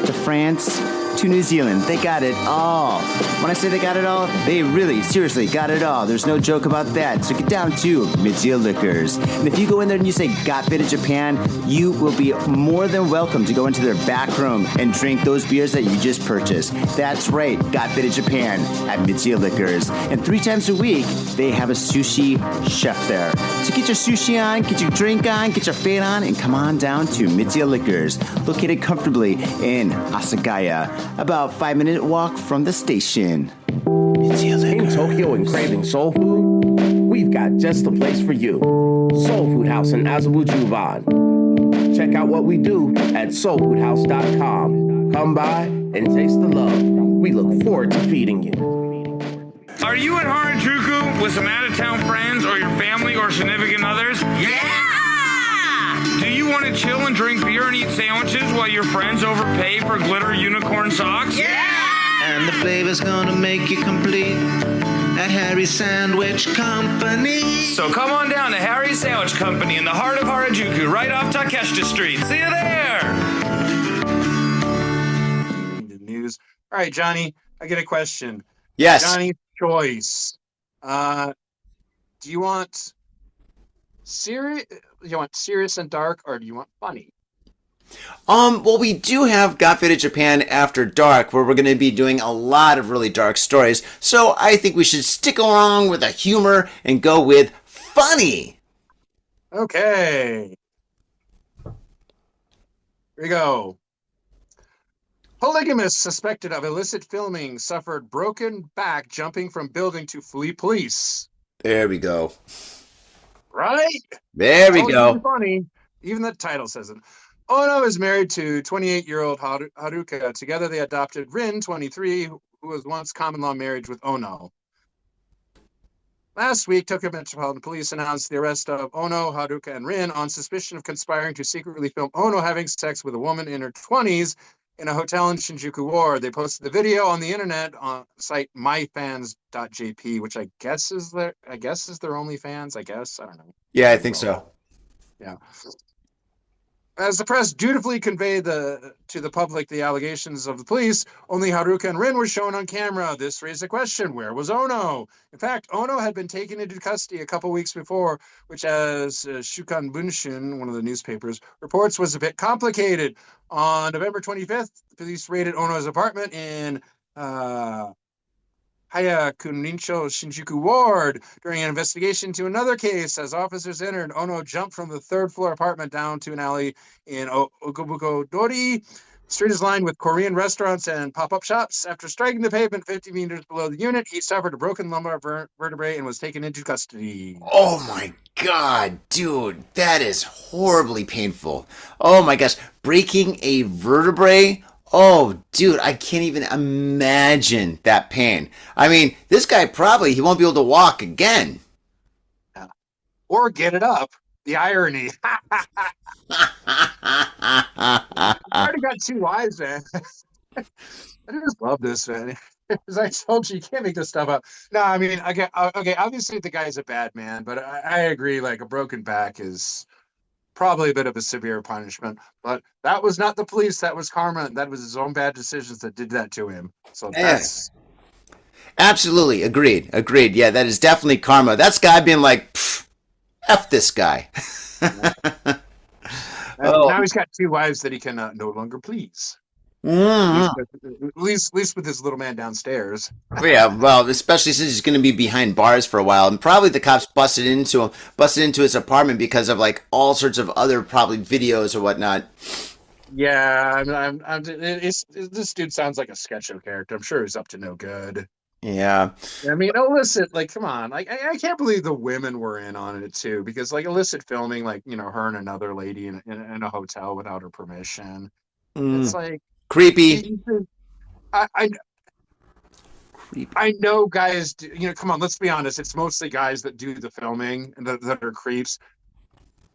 Speaker 5: to France to New Zealand. They got it all. When I say they got it all, they really, seriously got it all. There's no joke about that. So get down to Mitsuya Liquors. And if you go in there and you say Got Faded Japan, you will be more than welcome to go into their back room and drink those beers that you just purchased. That's right, Got Faded Japan at Mitsuya Liquors. And 3 times a week, they have a sushi chef there. So get your sushi on, get your drink on, get your fade on, and come on down to Mitsuya Liquors, located comfortably in Asagaya, about 5-minute walk from the station.
Speaker 7: In Tokyo and craving soul food? We've got just the place for you. Soul Food House in Azabu Juban. Check out what we do at soulfoodhouse.com. Come by and taste the love. We look forward to feeding you.
Speaker 6: Are you in Harajuku with some out-of-town friends or your family or significant others? Yeah! Do you want to chill and drink beer and eat sandwiches while your friends overpay for glitter unicorn socks? Yeah!
Speaker 8: And the flavor's gonna make you complete at Harry's Sandwich Company.
Speaker 6: So come on down to Harry's Sandwich Company in the heart of Harajuku, right off Takeshita Street. See you there!
Speaker 4: News. All right, Johnny, I get a question.
Speaker 1: Yes.
Speaker 4: Johnny's choice. Do you want serious? You want serious and dark, or do you want funny?
Speaker 1: Well, we do have Got Faded Japan After Dark, where we're going to be doing a lot of really dark stories. So I think we should stick along with the humor and go with funny.
Speaker 4: Okay. Here we go. Polygamist suspected of illicit filming suffered broken back jumping from building to flee police.
Speaker 1: There we go.
Speaker 4: Right?
Speaker 1: There we
Speaker 4: Always
Speaker 1: go.
Speaker 4: funny. Even the title says it. Ono is married to 28-year-old Haruka. Together they adopted Rin, 23, who was once common law marriage with Ono. Last week, Tokyo Metropolitan Police announced the arrest of Ono, Haruka, and Rin on suspicion of conspiring to secretly film Ono having sex with a woman in her 20s in a hotel in Shinjuku Ward. They posted the video on the internet on site myfans.jp, which I guess is their OnlyFans. I don't know.
Speaker 1: Yeah, I think so.
Speaker 4: Yeah. As the press dutifully conveyed to the public the allegations of the police, only Haruka and Rin were shown on camera. This raised the question, where was Ono? In fact, Ono had been taken into custody a couple weeks before, which, as Shukan Bunshin, one of the newspapers, reports was a bit complicated. On November 25th, the police raided Ono's apartment in Hayakunincho Shinjuku Ward during an investigation into another case. As officers entered, Ono jumped from the 3rd floor apartment down to an alley in Okabuko Dori. The street is lined with Korean restaurants and pop-up shops. After striking the pavement 50 meters below the unit, he suffered a broken lumbar vertebrae and was taken into custody.
Speaker 1: Oh my God, dude, that is horribly painful. Oh my gosh, breaking a vertebrae? Oh, dude, I can't even imagine that pain. I mean, this guy he won't be able to walk again.
Speaker 4: Yeah. Or get it up. The irony. I already got 2 wives, man. I just love this, man. As I told you can't make this stuff up. No, I mean, okay, obviously the guy's a bad man, but I agree, like, a broken back is probably a bit of a severe punishment, but that was not the police. That was karma. That was his own bad decisions that did that to him. So that's
Speaker 1: absolutely agreed. Yeah, that is definitely karma. That's guy being like, F this guy.
Speaker 4: Now he's got 2 wives that he can no longer please. At least with his little man downstairs.
Speaker 1: Yeah, well, especially since he's going to be behind bars for a while, and probably the cops busted into his apartment because of like all sorts of other probably videos or whatnot.
Speaker 4: Yeah, this dude sounds like a sketch show character. I'm sure he's up to no good.
Speaker 1: Yeah,
Speaker 4: I mean, illicit. Like, come on, like I can't believe the women were in on it too, because like illicit filming, like her and another lady in a hotel without her permission. It's like.
Speaker 1: Creepy.
Speaker 4: I know guys do, come on, let's be honest. It's mostly guys that do the filming and that are creeps.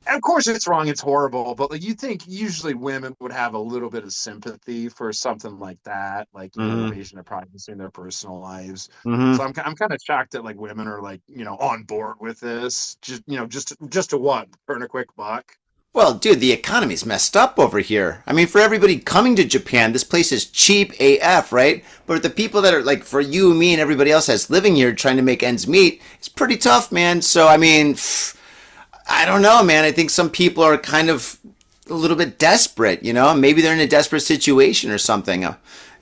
Speaker 4: And of course it's wrong. It's horrible. But like, you think usually women would have a little bit of sympathy for something like that, like invasion of privacy in their personal lives. So I'm kind of shocked that like women are like, on board with this. Just to what? Earn a quick buck.
Speaker 1: Well, dude, the economy's messed up over here. I mean, for everybody coming to Japan, this place is cheap AF, right? But the people that are like, for you, me, and everybody else that's living here trying to make ends meet, it's pretty tough, man. So, I mean, I don't know, man. I think some people are kind of a little bit desperate, you know? Maybe they're in a desperate situation or something.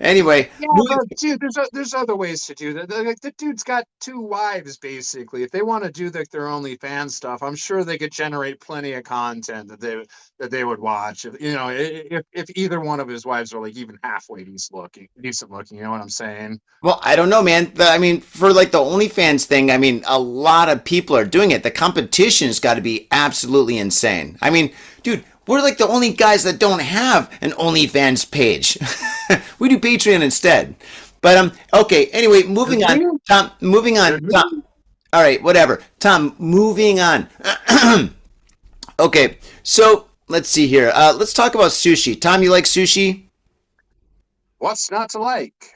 Speaker 1: Anyway,
Speaker 4: Yeah, but dude, there's other ways to do that. Like the dude's got 2 wives basically. If they want to do like their OnlyFans stuff, I'm sure they could generate plenty of content that they would watch. If you know, if either one of his wives are like even halfway decent looking, you know what I'm saying?
Speaker 1: well, I don't know, man. I mean, for like the OnlyFans thing, I mean, a lot of people are doing it. The competition's got to be absolutely insane. I mean, dude, we're like the only guys that don't have an OnlyFans page. We do Patreon instead. But okay. Anyway, moving on. Tom, moving on. Tom. All right, whatever. Tom, moving on. Okay, so let's see here. Let's talk about sushi. Tom, you like sushi?
Speaker 4: What's not to like?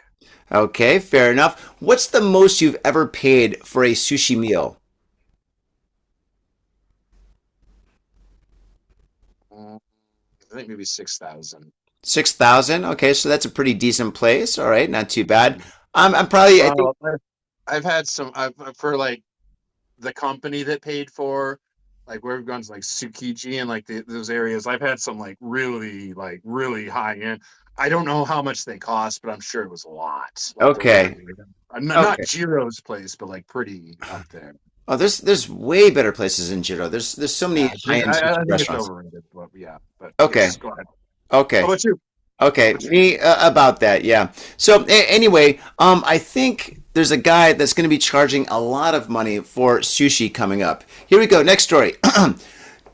Speaker 1: Okay, fair enough. What's the most you've ever paid for a sushi meal?
Speaker 4: I think maybe 6,000.
Speaker 1: 6,000. Okay, so that's a pretty decent place. All right, not too bad. I'm probably. I think,
Speaker 4: I've had some for like the company that paid for like where we've gone to like Tsukiji and like those areas. I've had some like really high end. I don't know how much they cost, but I'm sure it was a lot. Like,
Speaker 1: okay.
Speaker 4: Not
Speaker 1: Okay.
Speaker 4: Jiro's place, but like pretty up there.
Speaker 1: Oh, there's way better places in Jiro. There's so many high-end
Speaker 4: I
Speaker 1: sushi
Speaker 4: think it's
Speaker 1: restaurants.
Speaker 4: overrated, but yeah. But
Speaker 1: Okay.
Speaker 4: yes, go ahead.
Speaker 1: Okay.
Speaker 4: How about you?
Speaker 1: Okay, me about that, yeah. So anyway, I think there's a guy that's going to be charging a lot of money for sushi coming up. Here we go. Next story.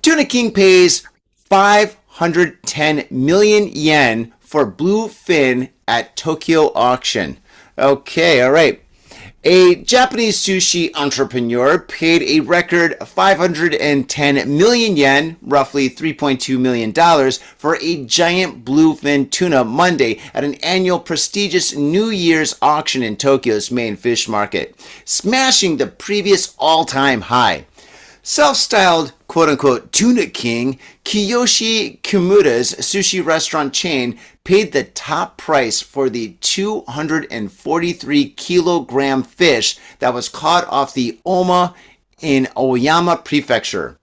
Speaker 1: Tuna King pays 510 million yen for bluefin at Tokyo auction. Okay, all right. A Japanese sushi entrepreneur paid a record 510 million yen, roughly $3.2 million, for a giant bluefin tuna Monday at an annual prestigious New Year's auction in Tokyo's main fish market, smashing the previous all-time high. Self-styled quote-unquote Tuna King, Kiyoshi Kimura's sushi restaurant chain paid the top price for the 243 kilogram fish that was caught off the Oma in Oyama Prefecture.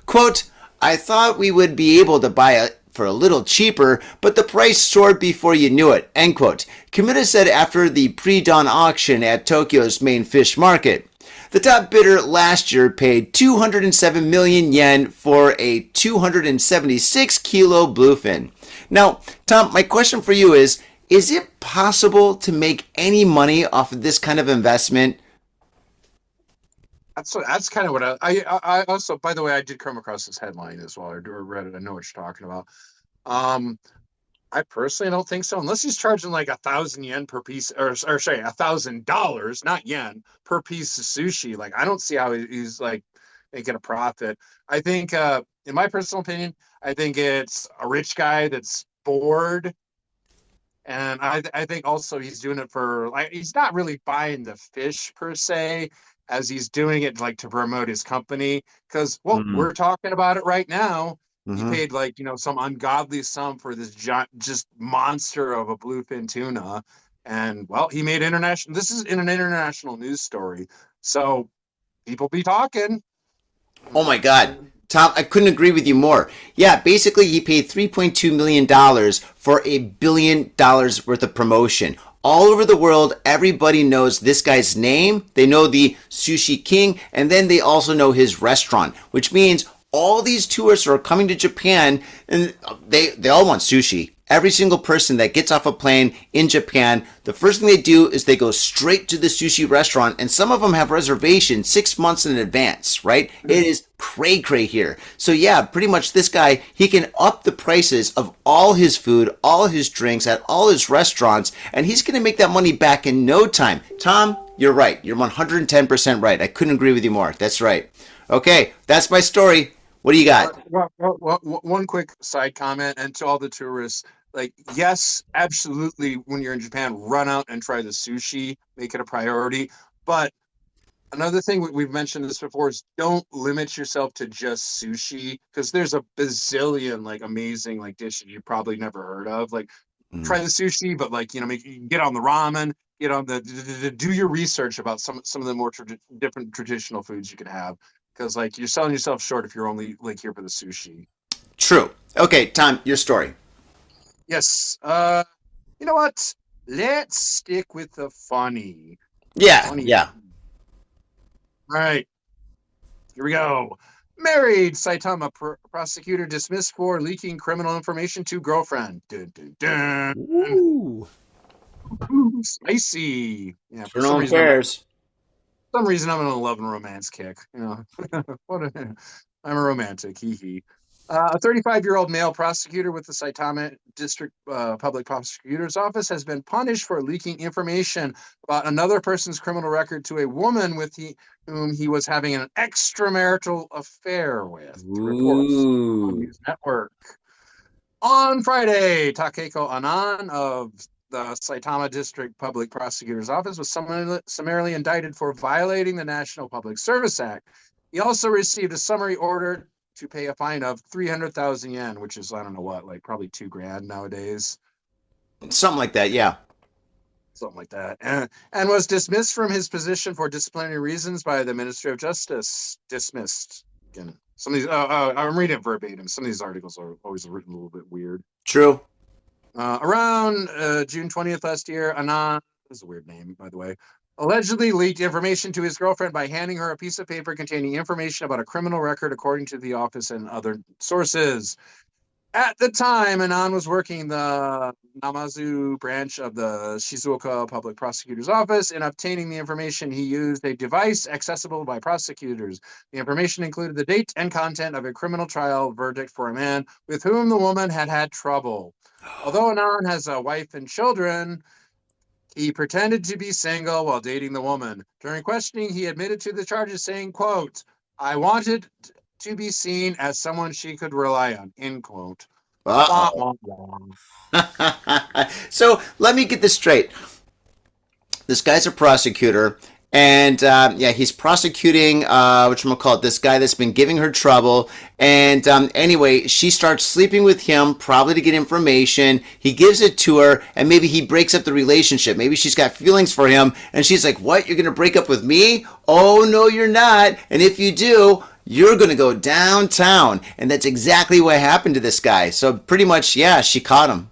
Speaker 1: Quote, I thought we would be able to buy it for a little cheaper, but the price soared before you knew it, end quote. Kimura said after the pre-dawn auction at Tokyo's main fish market. The top bidder last year paid 207 million yen for a 276 kilo bluefin. Now, Tom, my question for you is it possible to make any money off of this kind of investment?
Speaker 4: That's kind of what I also, by the way, I did come across this headline as well. I read it. I know what you're talking about. I personally don't think so, unless he's charging like 1,000 yen per piece, or sorry, $1,000, not yen, per piece of sushi. Like, I don't see how he's like making a profit. I think, in my personal opinion, I think it's a rich guy that's bored, and I think also he's doing it for like he's not really buying the fish per se, as he's doing it like to promote his company. Because we're talking about it right now. He paid like some ungodly sum for this just monster of a bluefin tuna, and well, he made international. This is in an international news story, so people be talking.
Speaker 1: Oh my God. Tom, I couldn't agree with you more. Yeah, basically he paid $3.2 million for $1 billion worth of promotion. All over the world, everybody knows this guy's name. They know the Sushi King, and then they also know his restaurant, which means all these tourists are coming to Japan and they all want sushi. Every single person that gets off a plane in Japan, the first thing they do is they go straight to the sushi restaurant, and some of them have reservations 6 months in advance, right? It is cray here. So yeah, pretty much this guy, he can up the prices of all his food, all his drinks at all his restaurants, and he's going to make that money back in no time. Tom, you're right. You're 110% right. I couldn't agree with you more. That's right. Okay, that's my story. What do you got?
Speaker 4: Well, one quick side comment, and to all the tourists, like, yes, absolutely, when you're in Japan, run out and try the sushi, make it a priority. But Another thing we've mentioned this before is don't limit yourself to just sushi because there's a bazillion like amazing like dishes you probably never heard of. Like
Speaker 1: Mm.
Speaker 4: try the sushi, but like get on the ramen, get on do your research about some of the more different traditional foods you could have because like you're selling yourself short if you're only like here for the sushi.
Speaker 1: True. Okay, Tom, your story.
Speaker 4: Yes. You know what? Let's stick with the funny.
Speaker 1: Yeah,
Speaker 4: Funny.
Speaker 1: yeah.
Speaker 4: All right. Here we go. Married Saitama prosecutor dismissed for leaking criminal information to girlfriend. Dun, dun, dun.
Speaker 1: Ooh.
Speaker 4: Ooh, spicy. Yeah, for
Speaker 1: Criminal affairs.
Speaker 4: some reason I'm on a love and romance kick. I'm a romantic. Hee hee. A 35-year-old male prosecutor with the Saitama District Public Prosecutor's Office has been punished for leaking information about another person's criminal record to a woman whom he was having an extramarital affair with, reports on
Speaker 1: Ooh.
Speaker 4: News Network. On Friday, Takeko Anan of the Saitama District Public Prosecutor's Office was summarily indicted for violating the National Public Service Act. He also received a summary order to pay a fine of 300,000 yen, which is, I don't know what, like probably $2,000 nowadays.
Speaker 1: Something like that, yeah.
Speaker 4: Something like that. And was dismissed from his position for disciplinary reasons by the Ministry of Justice. Dismissed. Again, some of these, I'm reading it verbatim. Some of these articles are always written a little bit weird.
Speaker 1: True.
Speaker 4: Around June 20th last year, Anand, this is a weird name, by the way, allegedly leaked information to his girlfriend by handing her a piece of paper containing information about a criminal record, according to the office and other sources. At the time, Anand was working the Namazu branch of the Shizuoka Public Prosecutor's Office. In obtaining the information, he used a device accessible by prosecutors. The information included the date and content of a criminal trial verdict for a man with whom the woman had had trouble. Although Anand has a wife and children, he pretended to be single while dating the woman. During questioning, he admitted to the charges, saying, quote, "I wanted to be seen as someone she could rely on," end quote. Wah,
Speaker 1: Uh-oh.
Speaker 4: wah, wah.
Speaker 1: So let me get this straight. This guy's a prosecutor, and yeah, he's prosecuting whatchamacallit, this guy that's been giving her trouble. And anyway, she starts sleeping with him, probably to get information. He gives it to her, and maybe he breaks up the relationship. Maybe she's got feelings for him, and she's like, "What? You're gonna break up with me? Oh no, you're not. And if you do, you're going to go downtown." And that's exactly what happened to this guy. So pretty much, yeah, she caught him.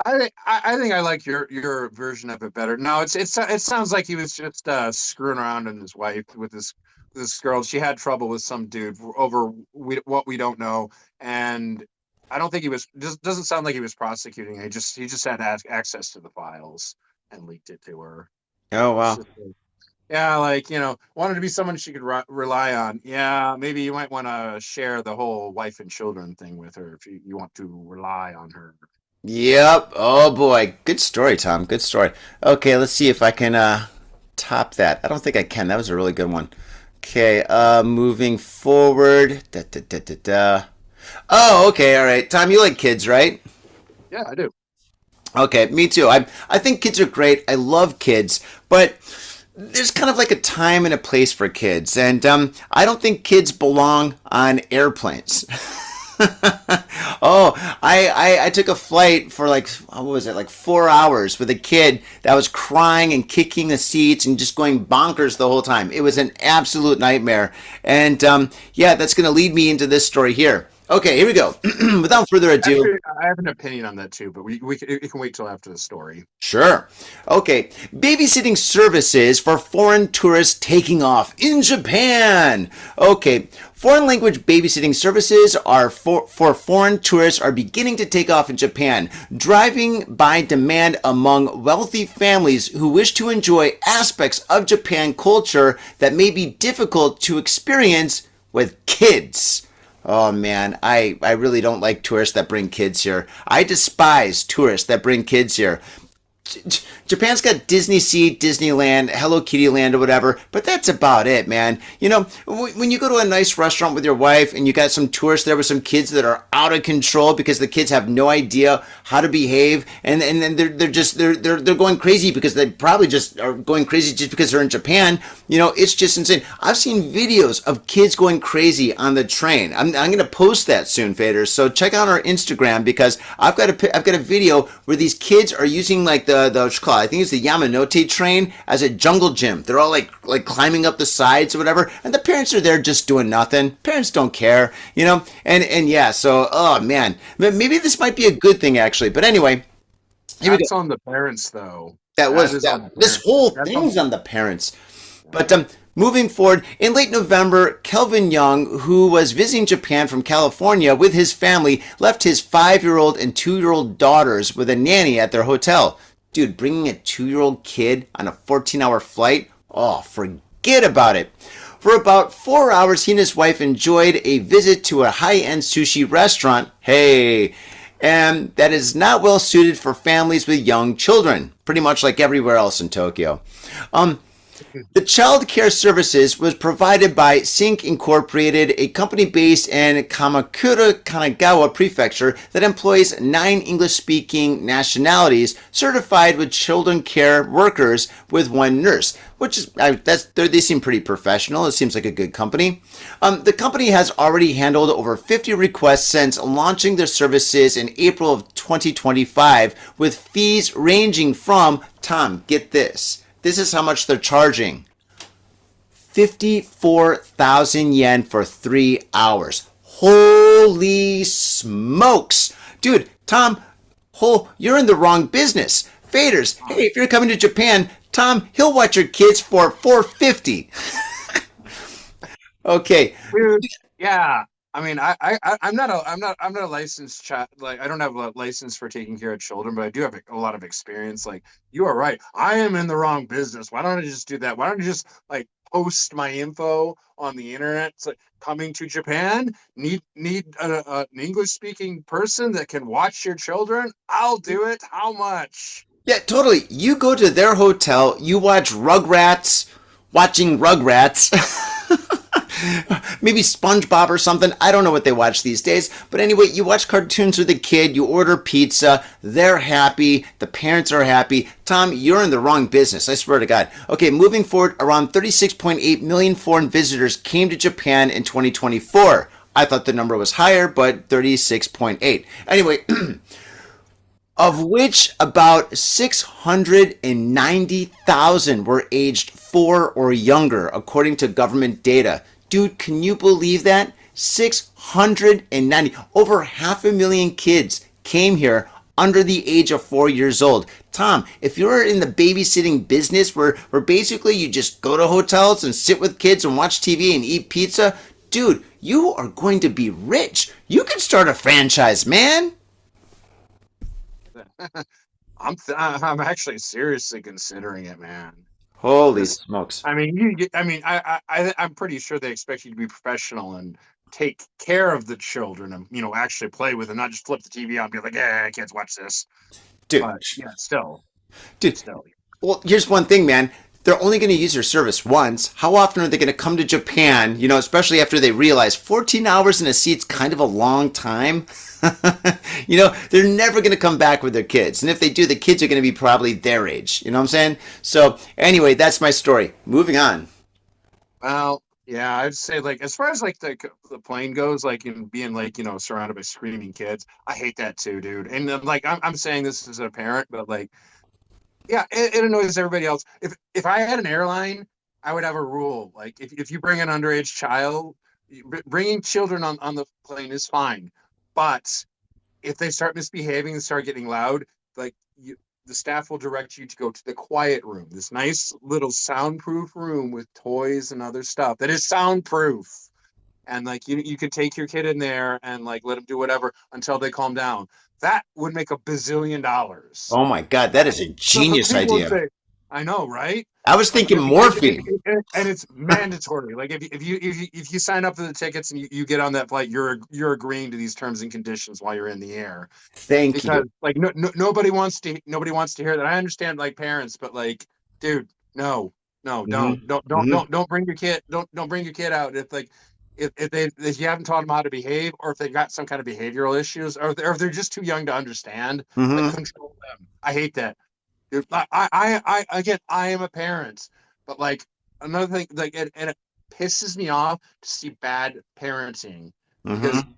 Speaker 4: I think I like your version of it better. No, it sounds like he was just screwing around on his wife with this girl. She had trouble with some dude over what we don't know, and I don't think he was. Just doesn't sound like he was prosecuting. He just had access to the files and leaked it to her.
Speaker 1: Oh, wow.
Speaker 4: Yeah, like, wanted to be someone she could rely on. Yeah, maybe you might want to share the whole wife and children thing with her if you want to rely on her.
Speaker 1: Yep. Oh, boy. Good story, Tom. Good story. Okay, let's see if I can top that. I don't think I can. That was a really good one. Okay, moving forward. Da, da, da, da, da. Oh, okay. All right. Tom, you like kids, right?
Speaker 4: Yeah, I do.
Speaker 1: Okay, me too. I think kids are great. I love kids, but there's kind of like a time and a place for kids, and I don't think kids belong on airplanes. Oh, I took a flight for like, what was it, like 4 hours with a kid that was crying and kicking the seats and just going bonkers the whole time. It was an absolute nightmare. And yeah, that's going to lead me into this story here. Okay, here we go. Without further ado.
Speaker 4: Actually, I have an opinion on that too, but we can wait till after the story.
Speaker 1: Sure. Okay. Babysitting services for foreign tourists taking off in Japan. Okay. Foreign language babysitting services are for foreign tourists are beginning to take off in Japan, driving by demand among wealthy families who wish to enjoy aspects of Japan culture that may be difficult to experience with kids. Oh man, I really don't like tourists that bring kids here. I despise tourists that bring kids here. Japan's got Disney Sea, Disneyland, Hello Kitty Land, or whatever, but that's about it, man. You know, when you go to a nice restaurant with your wife and you got some tourists there with some kids that are out of control because the kids have no idea how to behave, and then they're going crazy because they probably just are going crazy just because they're in Japan. You know, it's just insane. I've seen videos of kids going crazy on the train. I'm going to post that soon, faders. So check out our Instagram because I've got a video where these kids are using like the I think it's the Yamanote train as a jungle gym. They're all like climbing up the sides or whatever, and the parents are there just doing nothing. Parents don't care, you know. And yeah, so oh man, maybe this might be a good thing actually. But anyway, here we
Speaker 4: That's
Speaker 1: go.
Speaker 4: on the parents, though.
Speaker 1: This whole thing's on the parents. But moving forward, in late November, Kelvin Young, who was visiting Japan from California with his family, left his 5-year-old and 2-year-old daughters with a nanny at their hotel. Dude, bringing a 2-year-old kid on a 14-hour flight? Oh, forget about it. For about 4 hours, he and his wife enjoyed a visit to a high-end sushi restaurant. Hey, and that is not well suited for families with young children, pretty much like everywhere else in Tokyo. The child care services was provided by Sync Incorporated, a company based in Kamakura, Kanagawa Prefecture that employs 9 English-speaking nationalities, certified with children care workers with 1 nurse, which is they seem pretty professional. It seems like a good company. The company has already handled over 50 requests since launching their services in April of 2025, with fees ranging from, Tom, get this. This is how much they're charging. 54,000 yen for 3 hours. Holy smokes. Dude, Tom, you're in the wrong business. Faders, hey, if you're coming to Japan, Tom, he'll watch your kids for $450. Okay.
Speaker 4: Dude, yeah. I mean, I'm not a licensed child. Like, I don't have a license for taking care of children, but I do have a lot of experience. Like, you are right. I am in the wrong business. Why don't I just do that? Why don't you just like post my info on the internet? It's like, coming to Japan, need an English speaking person that can watch your children. I'll do it. How much?
Speaker 1: Yeah, totally. You go to their hotel, you watch Rugrats, watching Rugrats. Maybe SpongeBob or something. I don't know what they watch these days. But anyway, you watch cartoons with a kid, you order pizza, they're happy, the parents are happy. Tom, you're in the wrong business, I swear to God. Okay, moving forward, around 36.8 million foreign visitors came to Japan in 2024. I thought the number was higher, but 36.8. Anyway, of which about 690,000 were aged 4 or younger, according to government data. Dude, can you believe that? 690, over 500,000 kids came here under the age of 4 years old. Tom, if you're in the babysitting business where basically you just go to hotels and sit with kids and watch TV and eat pizza, dude, you are going to be rich. You can start a franchise, man.
Speaker 4: I'm actually seriously considering it, man.
Speaker 1: Holy smokes.
Speaker 4: I mean, I'm pretty sure they expect you to be professional and take care of the children and, actually play with them, not just flip the TV on and be like, yeah, kids, watch this.
Speaker 1: Dude.
Speaker 4: But, yeah, still.
Speaker 1: Dude. Well, here's one thing, man. They're only going to use your service once. How often are they going to come to Japan, especially after they realize 14 hours in a seat's kind of a long time? They're never going to come back with their kids. And if they do, the kids are going to be probably their age. You know what I'm saying? So anyway, that's my story. Moving on.
Speaker 4: Well, yeah, I'd say like as far as like the plane goes, like in being like, surrounded by screaming kids, I hate that too, dude. And like I'm saying this as a parent, but like, yeah, it annoys everybody else. If I had an airline, I would have a rule. Like if you bring an underage child, bringing children on the plane is fine. But if they start misbehaving and start getting loud, like the staff will direct you to go to the quiet room, this nice little soundproof room with toys and other stuff that is soundproof. And like you could take your kid in there and like let them do whatever until they calm down. That would make $1 bazillion.
Speaker 1: Oh my God, that is a genius idea.
Speaker 4: I know, right?
Speaker 1: I was
Speaker 4: Like,
Speaker 1: thinking morphine.
Speaker 4: and it's mandatory. Like if you sign up for the tickets and you get on that flight, you're agreeing to these terms and conditions while you're in the air.
Speaker 1: Thank
Speaker 4: Because
Speaker 1: you.
Speaker 4: like nobody wants to hear that. I understand like parents, but like, dude, no, no,
Speaker 1: Hmm. Hmm.
Speaker 4: don't bring your kid, don't bring your kid out if you haven't taught them how to behave, or if they've got some kind of behavioral issues, or if they're just too young to understand. Like,
Speaker 1: Hmm.
Speaker 4: control them. I hate that. Dude, again, I am a parent, but like another thing, like and it pisses me off to see bad parenting because
Speaker 1: Hmm.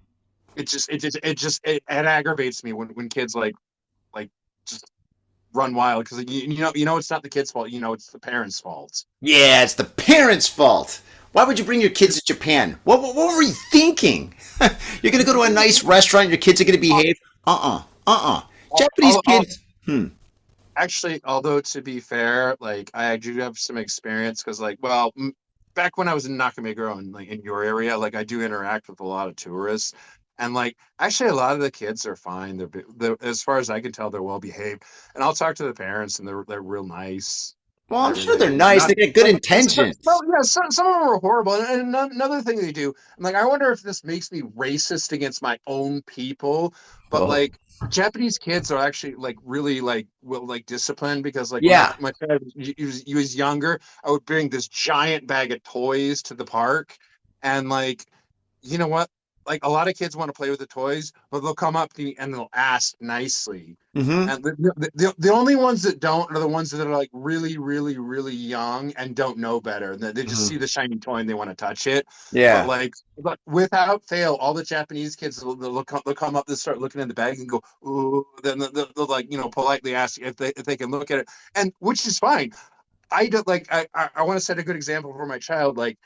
Speaker 4: it aggravates me when kids like just run wild because you know it's not the kid's fault, it's the parents' fault.
Speaker 1: Yeah, it's the parents' fault. Why would you bring your kids to Japan? What were you thinking? You're gonna go to a nice restaurant. Your kids are gonna behave. Japanese
Speaker 4: I'll,
Speaker 1: kids.
Speaker 4: actually, although to be fair, like I do have some experience because like back when I was in Nakameguro and like in your area, like I do interact with a lot of tourists. And like actually a lot of the kids are fine. They're as far as I can tell, they're well behaved. And I'll talk to the parents and they're real nice
Speaker 1: Well,
Speaker 4: and
Speaker 1: I'm sure
Speaker 4: everything.
Speaker 1: they're nice.
Speaker 4: Not
Speaker 1: They got good
Speaker 4: like
Speaker 1: intentions.
Speaker 4: yeah, some of them are horrible. And another thing they do, I'm like, I wonder if this makes me racist against my own people. But
Speaker 1: Oh,
Speaker 4: like Japanese kids are actually like really like well like disciplined because like when
Speaker 1: yeah.
Speaker 4: my child he was younger, I would bring this giant bag of toys to the park, and like you know what? Like a lot of kids want to play with the toys, but they'll come up to me and they'll ask nicely.
Speaker 1: Mm-hmm.
Speaker 4: And the only ones that don't are the ones that are like really, really, really young and don't know better. And they just
Speaker 1: Hmm.
Speaker 4: see the shiny toy and they want to touch it. But
Speaker 1: Yeah.
Speaker 4: like, but without fail, all the Japanese kids they'll come up and start looking in the bag and go, ooh. Then they'll like politely ask if they can look at it, and which is fine. I don't like I want to set a good example for my child. Like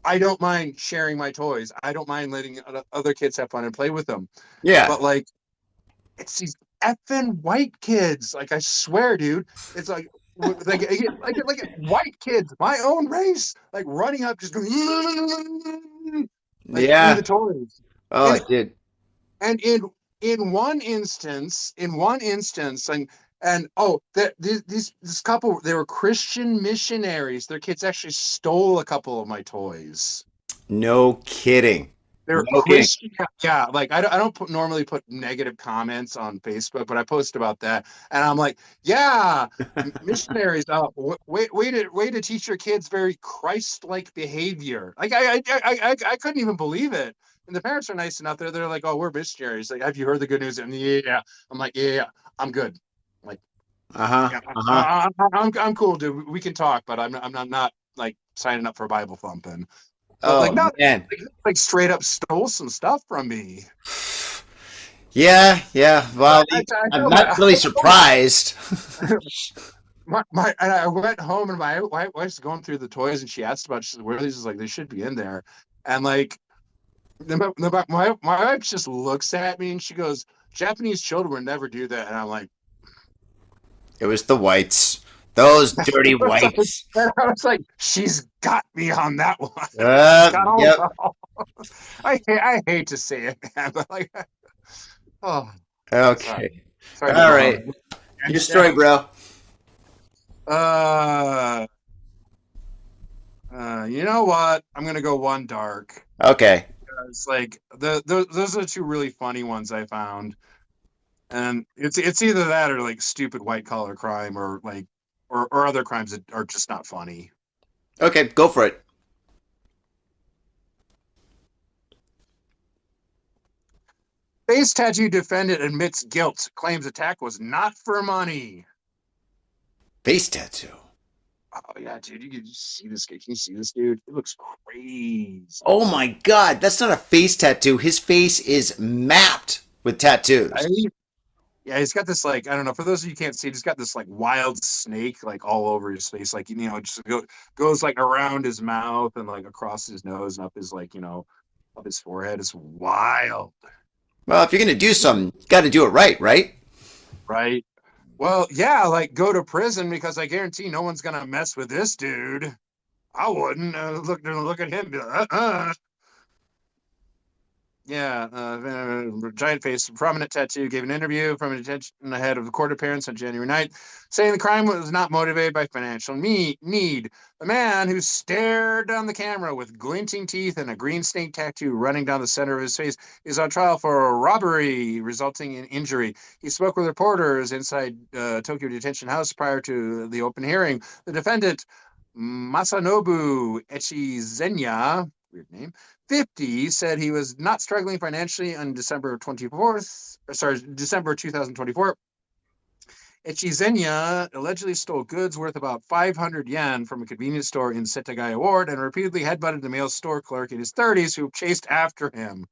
Speaker 4: I don't mind sharing my toys. I don't mind letting other kids have fun and play with them.
Speaker 1: Yeah.
Speaker 4: But like, it's these effing white kids. Like I swear, dude, it's like white kids, my own race, like running up, just going, like in
Speaker 1: Yeah.
Speaker 4: the toys.
Speaker 1: Oh,
Speaker 4: And
Speaker 1: it did.
Speaker 4: and in one instance, and oh, that this couple, they were Christian missionaries. Their kids actually stole a couple of my toys.
Speaker 1: No kidding.
Speaker 4: They're
Speaker 1: No kidding.
Speaker 4: Christian, yeah. Like I don't normally put negative comments on Facebook, but I post about that, and I'm like, yeah, missionaries. Way to teach your kids very Christ-like behavior. Like I couldn't even believe it. And the parents are nice enough. They're like, oh, we're missionaries. Like, have you heard the good news? And yeah, I'm like, yeah, I'm good. Like,
Speaker 1: Uh-huh.
Speaker 4: yeah,
Speaker 1: Uh-huh.
Speaker 4: I'm cool, dude. We can talk, but I'm not like signing up for Bible thumping. But like
Speaker 1: Oh
Speaker 4: not
Speaker 1: man.
Speaker 4: like straight up stole some stuff from me.
Speaker 1: Yeah, yeah. Well, I'm
Speaker 4: Told
Speaker 1: not really surprised.
Speaker 4: and I went home and my wife's going through the toys and she asked about, she said, where are these? Like, they should be in there. And like my wife just looks at me and she goes, Japanese children would never do that. And I'm like,
Speaker 1: It was the whites. Those dirty whites.
Speaker 4: and I was like, she's got me on that one. She's got all,
Speaker 1: Yep.
Speaker 4: I hate to say it, man, but like, oh,
Speaker 1: Okay.
Speaker 4: sorry to
Speaker 1: All
Speaker 4: go
Speaker 1: right.
Speaker 4: on.
Speaker 1: Your story, bro.
Speaker 4: Uh, you know what? I'm gonna go one dark.
Speaker 1: Okay.
Speaker 4: It's like those are the two really funny ones I found, and it's either that or like stupid white collar crime or like or other crimes that are just not funny.
Speaker 1: Okay, go for it.
Speaker 4: Face tattoo defendant admits guilt, claims attack was not for money.
Speaker 1: Face tattoo.
Speaker 4: Oh yeah, dude, you can see this. Can you see this, dude? It looks crazy.
Speaker 1: Oh my god, that's not a face tattoo. His face is mapped with tattoos.
Speaker 4: Yeah, he's got this like I don't know. For those of you who can't see, he's got this like wild snake like all over his face, like it just goes like around his mouth and like across his nose and up his like up his forehead. It's wild,
Speaker 1: Well, if you're gonna do something, you got to do it right, right?
Speaker 4: right? Well, yeah, like go to prison because I guarantee no one's gonna mess with this dude. I wouldn't look at him. And be like, Giant face, prominent tattoo, gave an interview from an attention ahead of the court appearance on January 9th, saying the crime was not motivated by financial need. The man who stared down the camera with glinting teeth and a green snake tattoo running down the center of his face is on trial for a robbery resulting in injury. He spoke with reporters inside Tokyo Detention House prior to the open hearing. The defendant, Masanobu Echizenya, weird name, 50, said he was not struggling financially on December 2024. Echizenya allegedly stole goods worth about 500 yen from a convenience store in Setagaya Ward and repeatedly headbutted the male store clerk in his 30s who chased after him,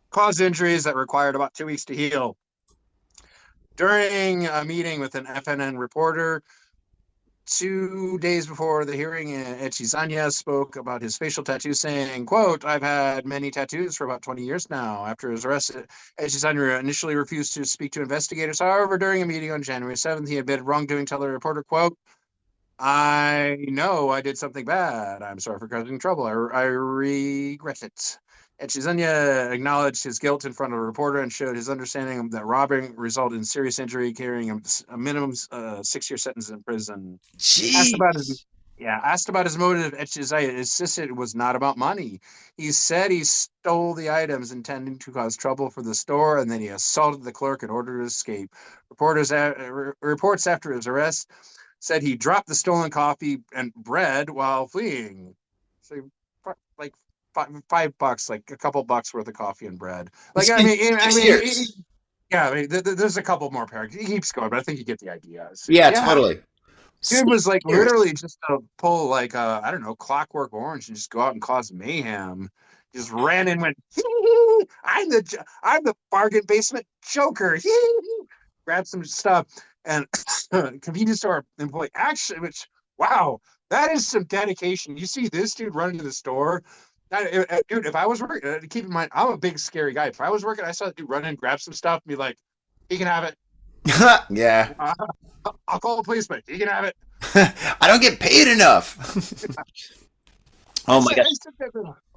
Speaker 4: caused injuries that required about 2 weeks to heal. During a meeting with an FNN reporter, 2 days before the hearing, Echizanya spoke about his facial tattoo, saying, quote, "I've had many tattoos for about 20 years now." After his arrest, Echizanya initially refused to speak to investigators. However, during a meeting on January 7th, he admitted wrongdoing, telling the reporter, quote, "I know I did something bad. I'm sorry for causing trouble. I regret it." Echizanya acknowledged his guilt in front of a reporter and showed his understanding that robbing resulted in serious injury, carrying a minimum 6-year sentence in prison. Asked about his motive, Echizanya insisted it was not about money. He said he stole the items intending to cause trouble for the store, and then he assaulted the clerk in order to escape. Reports after his arrest said he dropped the stolen coffee and bread while fleeing. So, like, $5, like a couple bucks worth of coffee and bread. Like, there's a couple more paragraphs. He keeps going, but I think you get the idea.
Speaker 1: Yeah, totally.
Speaker 4: Dude was like literally just to pull like I don't know, Clockwork Orange and just go out and cause mayhem. Just ran in, went, I'm the bargain basement joker. Grabbed some stuff and convenience store employee actually, which wow, that is some dedication. You see this dude run into the store. Dude, if I was working, keep in mind, I'm a big scary guy. If I was working, I saw that dude run in, grab some stuff, and be like, he can have it.
Speaker 1: Yeah.
Speaker 4: I'll call the policeman. He can have it.
Speaker 1: I don't get paid enough. Oh my god.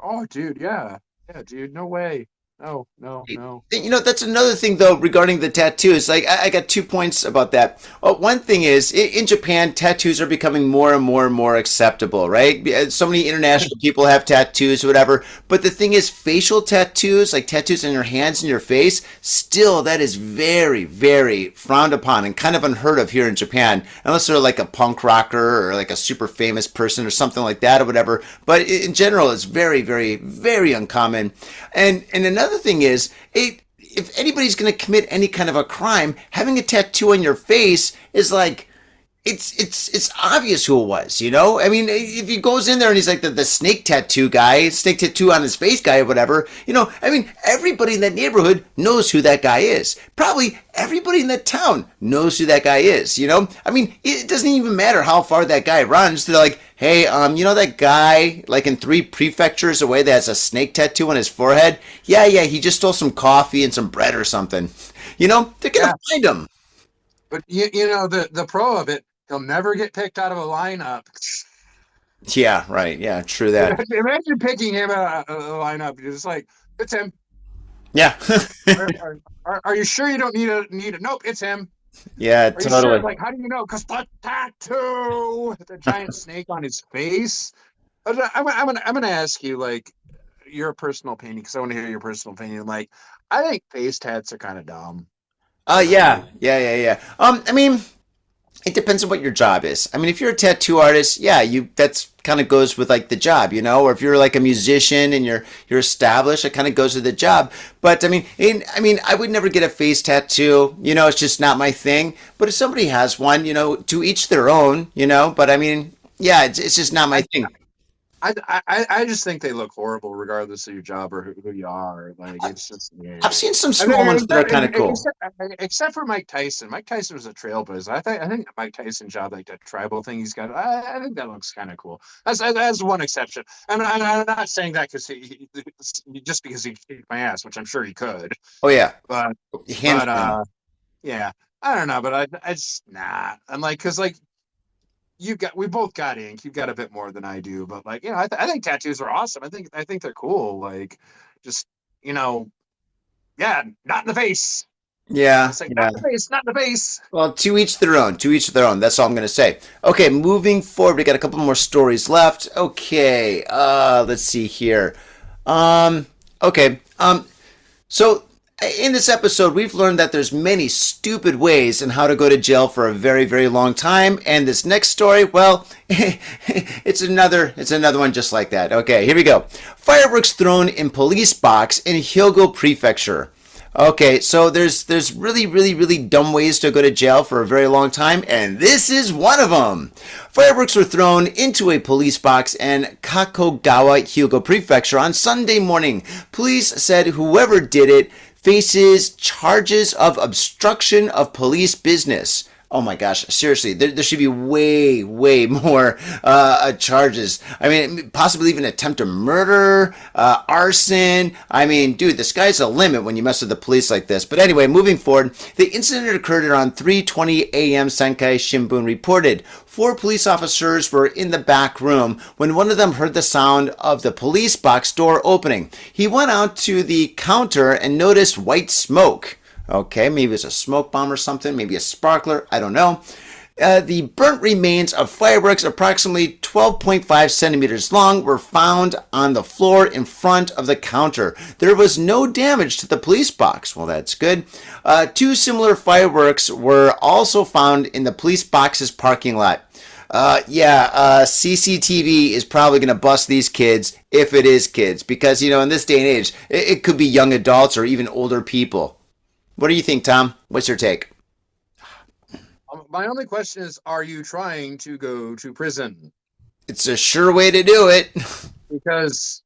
Speaker 4: Oh, dude, yeah. Yeah, dude, no way. No.
Speaker 1: You know, that's another thing, though, regarding the tattoos. Like, I got 2 points about that. One thing is, in Japan, tattoos are becoming more and more and more acceptable, right? So many international people have tattoos, whatever. But the thing is, facial tattoos, like tattoos on your hands and your face, still, that is very, very frowned upon and kind of unheard of here in Japan. Unless they're like a punk rocker or like a super famous person or something like that or whatever. But in general, it's very, very, very uncommon. And another thing is, if anybody's going to commit any kind of a crime, having a tattoo on your face is like, it's obvious who it was, you know? I mean, if he goes in there and he's like the snake tattoo guy, snake tattoo on his face guy or whatever, you know, I mean, everybody in that neighborhood knows who that guy is. Probably everybody in that town knows who that guy is, you know? I mean, it doesn't even matter how far that guy runs. They're like, hey, you know that guy, like in 3 prefectures away that has a snake tattoo on his forehead? Yeah, he just stole some coffee and some bread or something. You know, they're going to find him.
Speaker 4: But, you know, the pro of it, he'll never get picked out of a lineup.
Speaker 1: Yeah, right. Yeah, true that.
Speaker 4: Imagine picking him out of a lineup. You're just like, it's him.
Speaker 1: Yeah.
Speaker 4: Are you sure you don't need a? Nope, it's him.
Speaker 1: Yeah,
Speaker 4: Are you
Speaker 1: totally.
Speaker 4: sure? Like, how do you know? Because the tattoo, the giant snake on his face. I'm gonna ask you, like, your personal opinion, because I want to hear your personal opinion. Like, I think face tats are kind of dumb.
Speaker 1: Yeah. I mean, it depends on what your job is. I mean, if you're a tattoo artist, yeah, that's kind of goes with like the job, you know. Or if you're like a musician and you're established, it kind of goes with the job. But I mean, I would never get a face tattoo. You know, it's just not my thing. But if somebody has one, you know, to each their own. You know, but I mean, yeah, it's just not my thing.
Speaker 4: I just think they look horrible regardless of your job or who you are. Like, it's just, yeah.
Speaker 1: I've seen some small ones that are kind of cool.
Speaker 4: Except for Mike Tyson. Mike Tyson was a trailblazer. I think Mike Tyson job, like that tribal thing he's got, I think that looks kind of cool. That's one exception. I'm not saying that because he just because he kicked my ass, which I'm sure he could.
Speaker 1: Oh yeah,
Speaker 4: but yeah, I don't know, but I just nah. I'm like, because like, we both got ink. You've got a bit more than I do, but like, you know, I think tattoos are awesome. I think they're cool. Like, just yeah, not in the face.
Speaker 1: Yeah,
Speaker 4: It's like,
Speaker 1: yeah.
Speaker 4: not in the face, not in the face.
Speaker 1: Well, to each their own. To each their own. That's all I'm going to say. Okay, moving forward, we got a couple more stories left. Okay, let's see here. Um, okay. So in this episode, we've learned that there's many stupid ways in how to go to jail for a very, very long time. And this next story, well, it's another one just like that. Okay, here we go. Fireworks thrown in police box in Hyogo Prefecture. Okay, so there's really, really, really dumb ways to go to jail for a very long time, and this is one of them. Fireworks were thrown into a police box in Kakogawa, Hyogo Prefecture on Sunday morning. Police said whoever did it faces charges of obstruction of police business. Oh my gosh, seriously, there should be way, way more charges. I mean, possibly even attempt to murder, arson. I mean, dude, the sky's the limit when you mess with the police like this. But anyway, moving forward, the incident occurred around 3:20 a.m. Sankei Shimbun reported. 4 police officers were in the back room when one of them heard the sound of the police box door opening. He went out to the counter and noticed white smoke. Okay, maybe it's a smoke bomb or something, maybe a sparkler, I don't know. The burnt remains of fireworks, approximately 12.5 centimeters long, were found on the floor in front of the counter. There was no damage to the police box. Well, that's good. 2 similar fireworks were also found in the police box's parking lot. CCTV is probably going to bust these kids, if it is kids, because, in this day and age, it could be young adults or even older people. What do you think, Tom? What's your take?
Speaker 4: My only question is, are you trying to go to prison?
Speaker 1: It's a sure way to do it.
Speaker 4: Because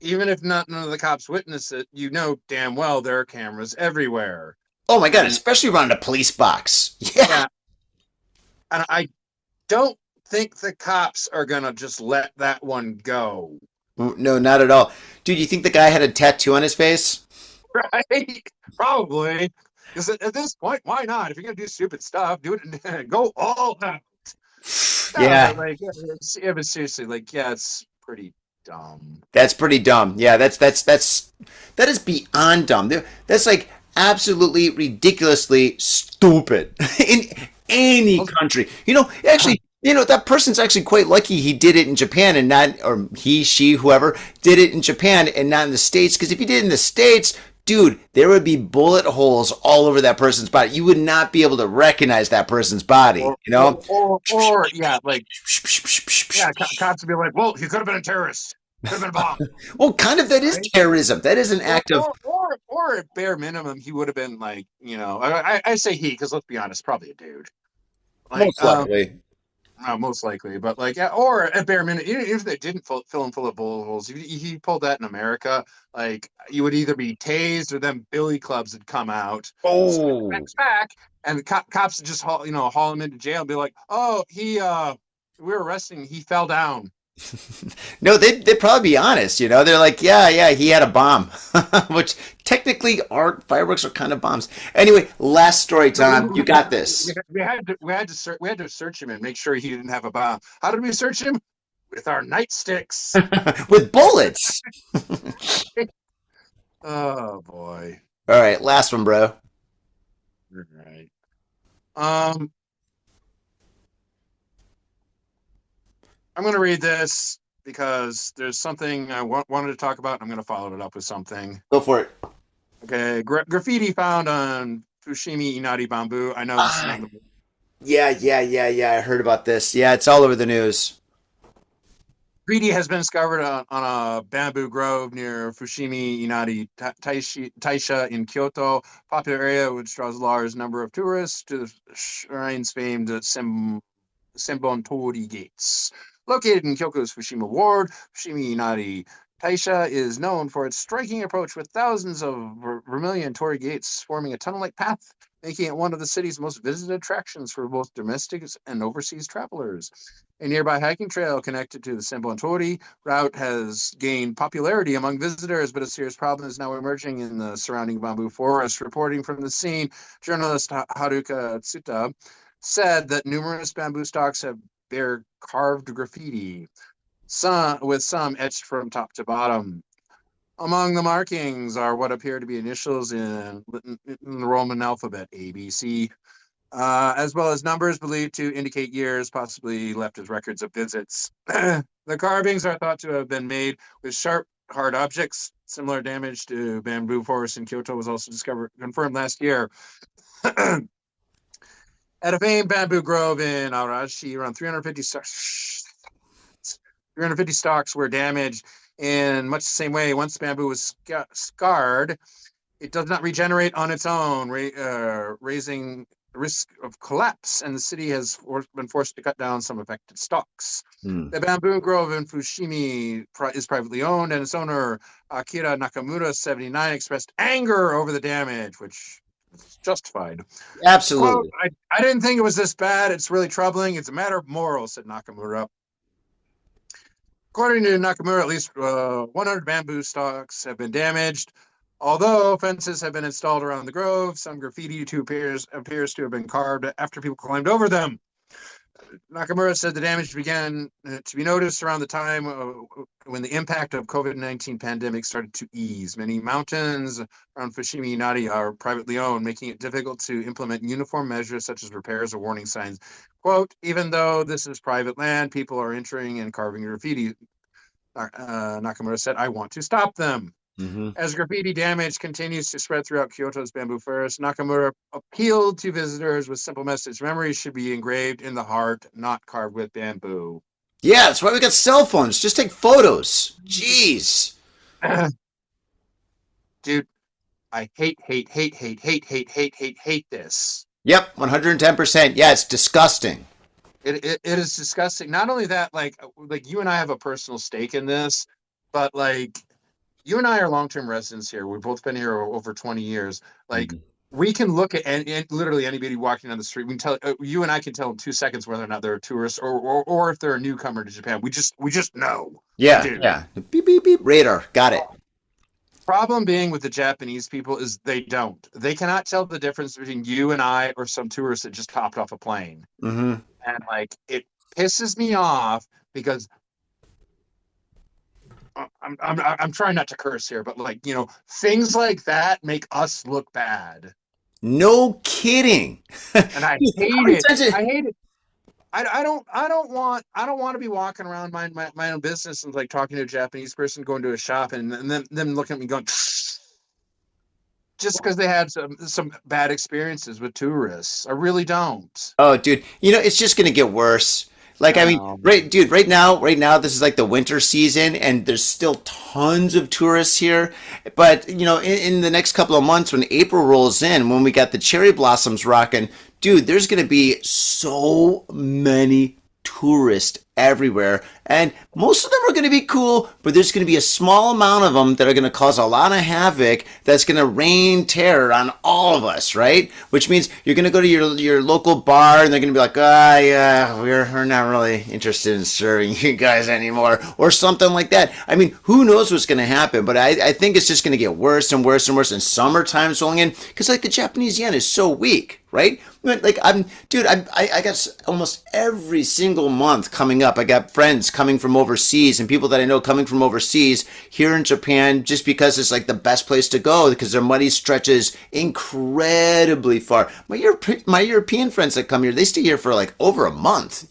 Speaker 4: even if none of the cops witness it, damn well there are cameras everywhere.
Speaker 1: Oh my God, especially around a police box. Yeah.
Speaker 4: And I don't think the cops are going to just let that one go.
Speaker 1: No, not at all. Dude, you think the guy had a tattoo on his face?
Speaker 4: Right? Probably. Because at this point, why not? If you're going to do stupid stuff, do it. Go all out.
Speaker 1: Yeah.
Speaker 4: But seriously, it's pretty dumb.
Speaker 1: That's pretty dumb. Yeah, that is beyond dumb. That's like absolutely ridiculously stupid in any country. Actually, that person's actually quite lucky he did it in Japan and not, or he, she, whoever did it in Japan and not in the States. Because if he did it in the States, dude, there would be bullet holes all over that person's body. You would not be able to recognize that person's body,
Speaker 4: Cops would be like, well, he could have been a terrorist. Could have been a bomb.
Speaker 1: Well, kind of, that is terrorism. That is an act of...
Speaker 4: Or at bare minimum, he would have been like, I say he, because let's be honest, probably a dude.
Speaker 1: Most likely.
Speaker 4: Most likely, but or at bare minimum, even if they didn't fill him full of bullet holes, he pulled that in America. You would either be tased or then billy clubs would come out.
Speaker 1: Oh,
Speaker 4: back, and the cops would just haul him into jail and be like, "Oh, we were arresting. He fell down."
Speaker 1: No, they'd probably be honest. They're like, yeah, he had a bomb, which technically fireworks are kind of bombs. Anyway, last story, Tom. You got this.
Speaker 4: We had to search him and make sure he didn't have a bomb. How did we search him? With our nightsticks.
Speaker 1: With bullets.
Speaker 4: Oh boy.
Speaker 1: All right, last one, bro.
Speaker 4: All right. I'm going to read this because there's something I wanted to talk about. I'm going to follow it up with something.
Speaker 1: Go for it.
Speaker 4: Okay. Graffiti found on Fushimi Inari bamboo. I know this is not the...
Speaker 1: Yeah. I heard about this. Yeah, it's all over the news.
Speaker 4: Graffiti has been discovered on a bamboo grove near Fushimi Inari Taisha in Kyoto, popular area which draws a large number of tourists to the shrine's famed Senbon-tori gates. Located in Kyoto's Fushimi Ward, Fushimi Inari Taisha is known for its striking approach with thousands of vermilion torii gates forming a tunnel-like path, making it one of the city's most visited attractions for both domestic and overseas travelers. A nearby hiking trail connected to the Senbon-tori route has gained popularity among visitors, but a serious problem is now emerging in the surrounding bamboo forest. Reporting from the scene, journalist Haruka Tsuta said that numerous bamboo stalks bear carved graffiti, with some etched from top to bottom. Among the markings are what appear to be initials in the Roman alphabet, ABC, as well as numbers believed to indicate years, possibly left as records of visits. The carvings are thought to have been made with sharp, hard objects. Similar damage to bamboo forests in Kyoto was also confirmed last year. At a famed bamboo grove in Arashi, around 350 stalks were damaged in much the same way. Once bamboo was scarred, it does not regenerate on its own, raising the risk of collapse, and the city has been forced to cut down some affected stalks. The bamboo grove in Fushimi is privately owned, and its owner, Akira Nakamura, 79, expressed anger over the damage, which is justified.
Speaker 1: Absolutely.
Speaker 4: Quote, I didn't think it was this bad. It's really troubling. It's a matter of morals, said Nakamura. According to Nakamura, at least 100 bamboo stalks have been damaged. Although fences have been installed around the grove, some graffiti appears to have been carved after people climbed over them. Nakamura said the damage began to be noticed around the time when the impact of COVID-19 pandemic started to ease. Many mountains around Fushimi Inari are privately owned, making it difficult to implement uniform measures such as repairs or warning signs. Quote, even though this is private land, people are entering and carving graffiti. Nakamura said, I want to stop them. As graffiti damage continues to spread throughout Kyoto's bamboo forest, Nakamura appealed to visitors with simple message: memories should be engraved in the heart, not carved with bamboo.
Speaker 1: Yeah, that's why we got cell phones. Just take photos. Jeez.
Speaker 4: Dude, I hate this.
Speaker 1: Yep, 110%. Yeah, it's disgusting.
Speaker 4: It is disgusting. Not only that, like you and I have a personal stake in this, but like you and I are long-term residents here. We've both been here over 20 years. Like we can look at literally anybody walking down the street. We can tell you and I can tell in 2 seconds whether or not they're a tourist or if they're a newcomer to Japan. We just know.
Speaker 1: Yeah,
Speaker 4: Dude.
Speaker 1: yeah. Beep beep beep. Radar. Got it.
Speaker 4: Problem being with the Japanese people is they don't. They cannot tell the difference between you and I or some tourist that just hopped off a plane. And like it pisses me off because I'm trying not to curse here, but like, things like that make us look bad.
Speaker 1: No kidding.
Speaker 4: And I hate it. I hate it. I don't want to be walking around my own business and like talking to a Japanese person going to a shop and then them looking at me going just because they had some bad experiences with tourists. I really don't.
Speaker 1: Oh, dude, it's just gonna get worse. Like, I mean, right now, this is like the winter season, and there's still tons of tourists here. But, in the next couple of months, when April rolls in, when we got the cherry blossoms rocking, dude, there's going to be so many tourists everywhere. And most of them are going to be cool, but there's going to be a small amount of them that are going to cause a lot of havoc that's going to rain terror on all of us, right? Which means you're going to go to your local bar and they're going to be like, yeah, we're not really interested in serving you guys anymore, or something like that. I mean, who knows what's going to happen, but I think it's just going to get worse and worse and worse, and summertime's rolling in, because like the Japanese yen is so weak, right? Like I got almost every single month coming up. I got friends coming from overseas and people that I know coming from overseas here in Japan, just because it's like the best place to go because their money stretches incredibly far. My European friends that come here, they stay here for like over a month,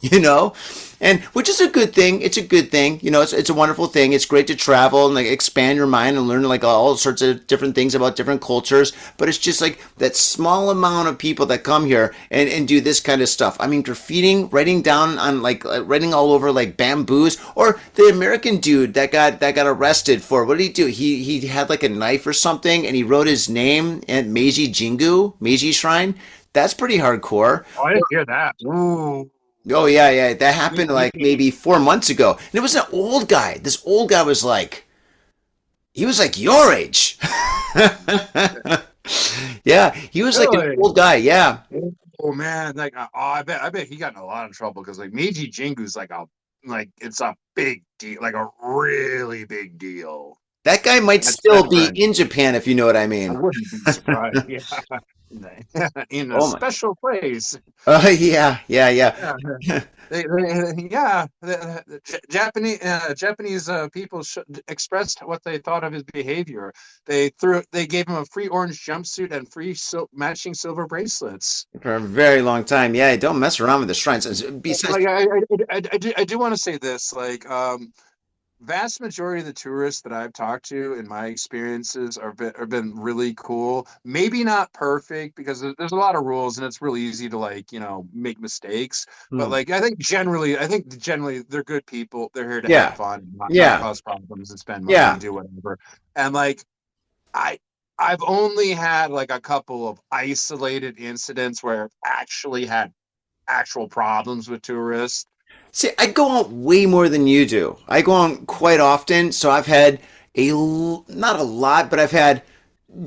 Speaker 1: and which is a good thing. It's a good thing. It's a wonderful thing. It's great to travel and like expand your mind and learn like all sorts of different things about different cultures. But it's just like that small amount of people that come here and do this kind of stuff. I mean, graffitiing, writing down on writing all over like bamboos, or the American dude that got arrested for, what did he do? He had like a knife or something and he wrote his name at Meiji Shrine. That's pretty hardcore.
Speaker 4: Oh, I didn't hear that. Ooh.
Speaker 1: Oh, yeah. That happened like maybe 4 months ago. And it was an old guy. This old guy was like, he was like your age. Yeah, he was like an old guy. Yeah.
Speaker 4: Oh man, like I bet he got in a lot of trouble because like Meiji Jingu's it's a big deal, like a really big deal.
Speaker 1: That guy might
Speaker 4: That's
Speaker 1: still be
Speaker 4: right.
Speaker 1: in Japan, if you know what I
Speaker 4: I
Speaker 1: mean.
Speaker 4: wouldn't be surprised. Yeah, in a
Speaker 1: Oh my.
Speaker 4: special place.
Speaker 1: Oh yeah, yeah, yeah.
Speaker 4: Yeah, yeah. Japanese people expressed what they thought of his behavior. They gave him a free orange jumpsuit and free matching silver bracelets.
Speaker 1: For a very long time. Yeah, don't mess around with the shrines. Besides,
Speaker 4: Like I do want to say this. Like vast majority of the tourists that I've talked to in my experiences have been really cool. Maybe not perfect because there's a lot of rules and it's really easy to like, make mistakes. But
Speaker 1: hmm,
Speaker 4: like I think generally they're good people. They're here to have
Speaker 1: yeah,
Speaker 4: fun, not
Speaker 1: yeah,
Speaker 4: cause problems and spend money
Speaker 1: yeah.
Speaker 4: and do whatever. And like I I've only had like a couple of isolated incidents where I've actually had actual problems with tourists.
Speaker 1: See, I go out way more than you do. I go out quite often, so I've had not a lot, but I've had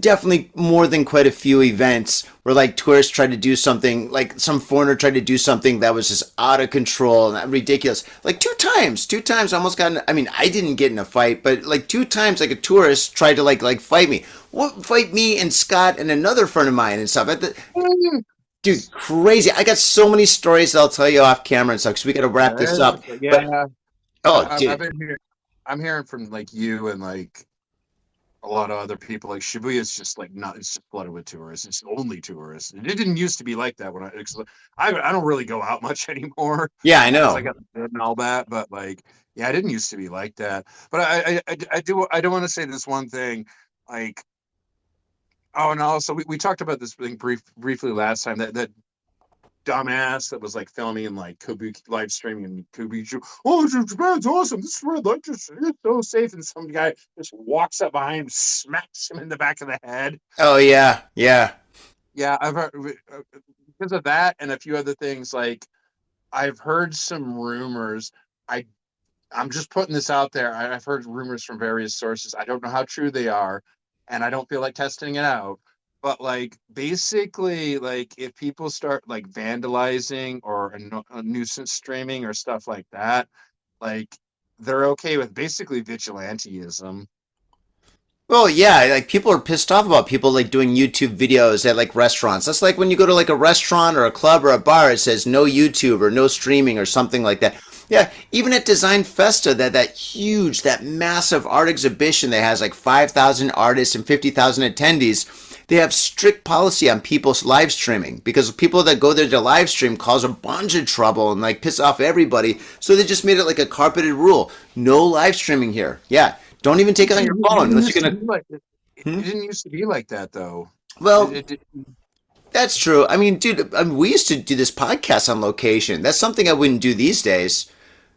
Speaker 1: definitely more than quite a few events where like tourists tried to do something, like some foreigner tried to do something that was just out of control and ridiculous. Like two times I almost got in, I mean, I didn't get in a fight, but like two times like a tourist tried to like fight me. What fight me and Scott and another friend of mine and stuff. Dude, crazy. I got so many stories that I'll tell you off camera and stuff because we got to wrap this up. But
Speaker 4: Yeah,
Speaker 1: oh,
Speaker 4: I've
Speaker 1: dude.
Speaker 4: been here. I'm hearing from like you and like a lot of other people. Like Shibuya is just like not. It's just flooded with tourists. It's only tourists. It didn't used to be like that when I don't really go out much anymore
Speaker 1: Yeah, I
Speaker 4: because I
Speaker 1: know.
Speaker 4: got the kid and all that. But like, yeah, it didn't used to be like that. But I do want to say this one thing. Like, oh, and also we talked about this thing briefly last time that dumbass that was like filming and like Kabuki live streaming and Kabuki. Oh, Japan's awesome. This is where like it's so safe. And some guy just walks up behind him, smacks him in the back of the head.
Speaker 1: Oh, yeah, yeah.
Speaker 4: Yeah, I've heard because of that and a few other things. Like I've heard some rumors. I I'm just putting this out there. I've heard rumors from various sources. I don't know how true they are, and I don't feel like testing it out. But like basically, like if people start like vandalizing or a nuisance streaming or stuff like that, like they're okay with basically vigilanteism.
Speaker 1: Well, yeah, like people are pissed off about people like doing YouTube videos at like restaurants. That's like when you go to like a restaurant or a club or a bar, it says no YouTube or no streaming or something like that. Yeah, even at Design Festa, that huge, that massive art exhibition that has like 5,000 artists and 50,000 attendees, they have strict policy on people's live streaming because people that go there to live stream cause a bunch of trouble and like piss off everybody. So they just made it like a carpeted rule: no live streaming here. Yeah, don't even take it on your
Speaker 4: It
Speaker 1: phone
Speaker 4: didn't
Speaker 1: unless
Speaker 4: used
Speaker 1: you're
Speaker 4: to
Speaker 1: gonna.
Speaker 4: be like it
Speaker 1: Hmm?
Speaker 4: didn't used to be like that though.
Speaker 1: Well,
Speaker 4: It
Speaker 1: that's true. I mean, dude, I mean, we used to do this podcast on location. That's something I wouldn't do these days.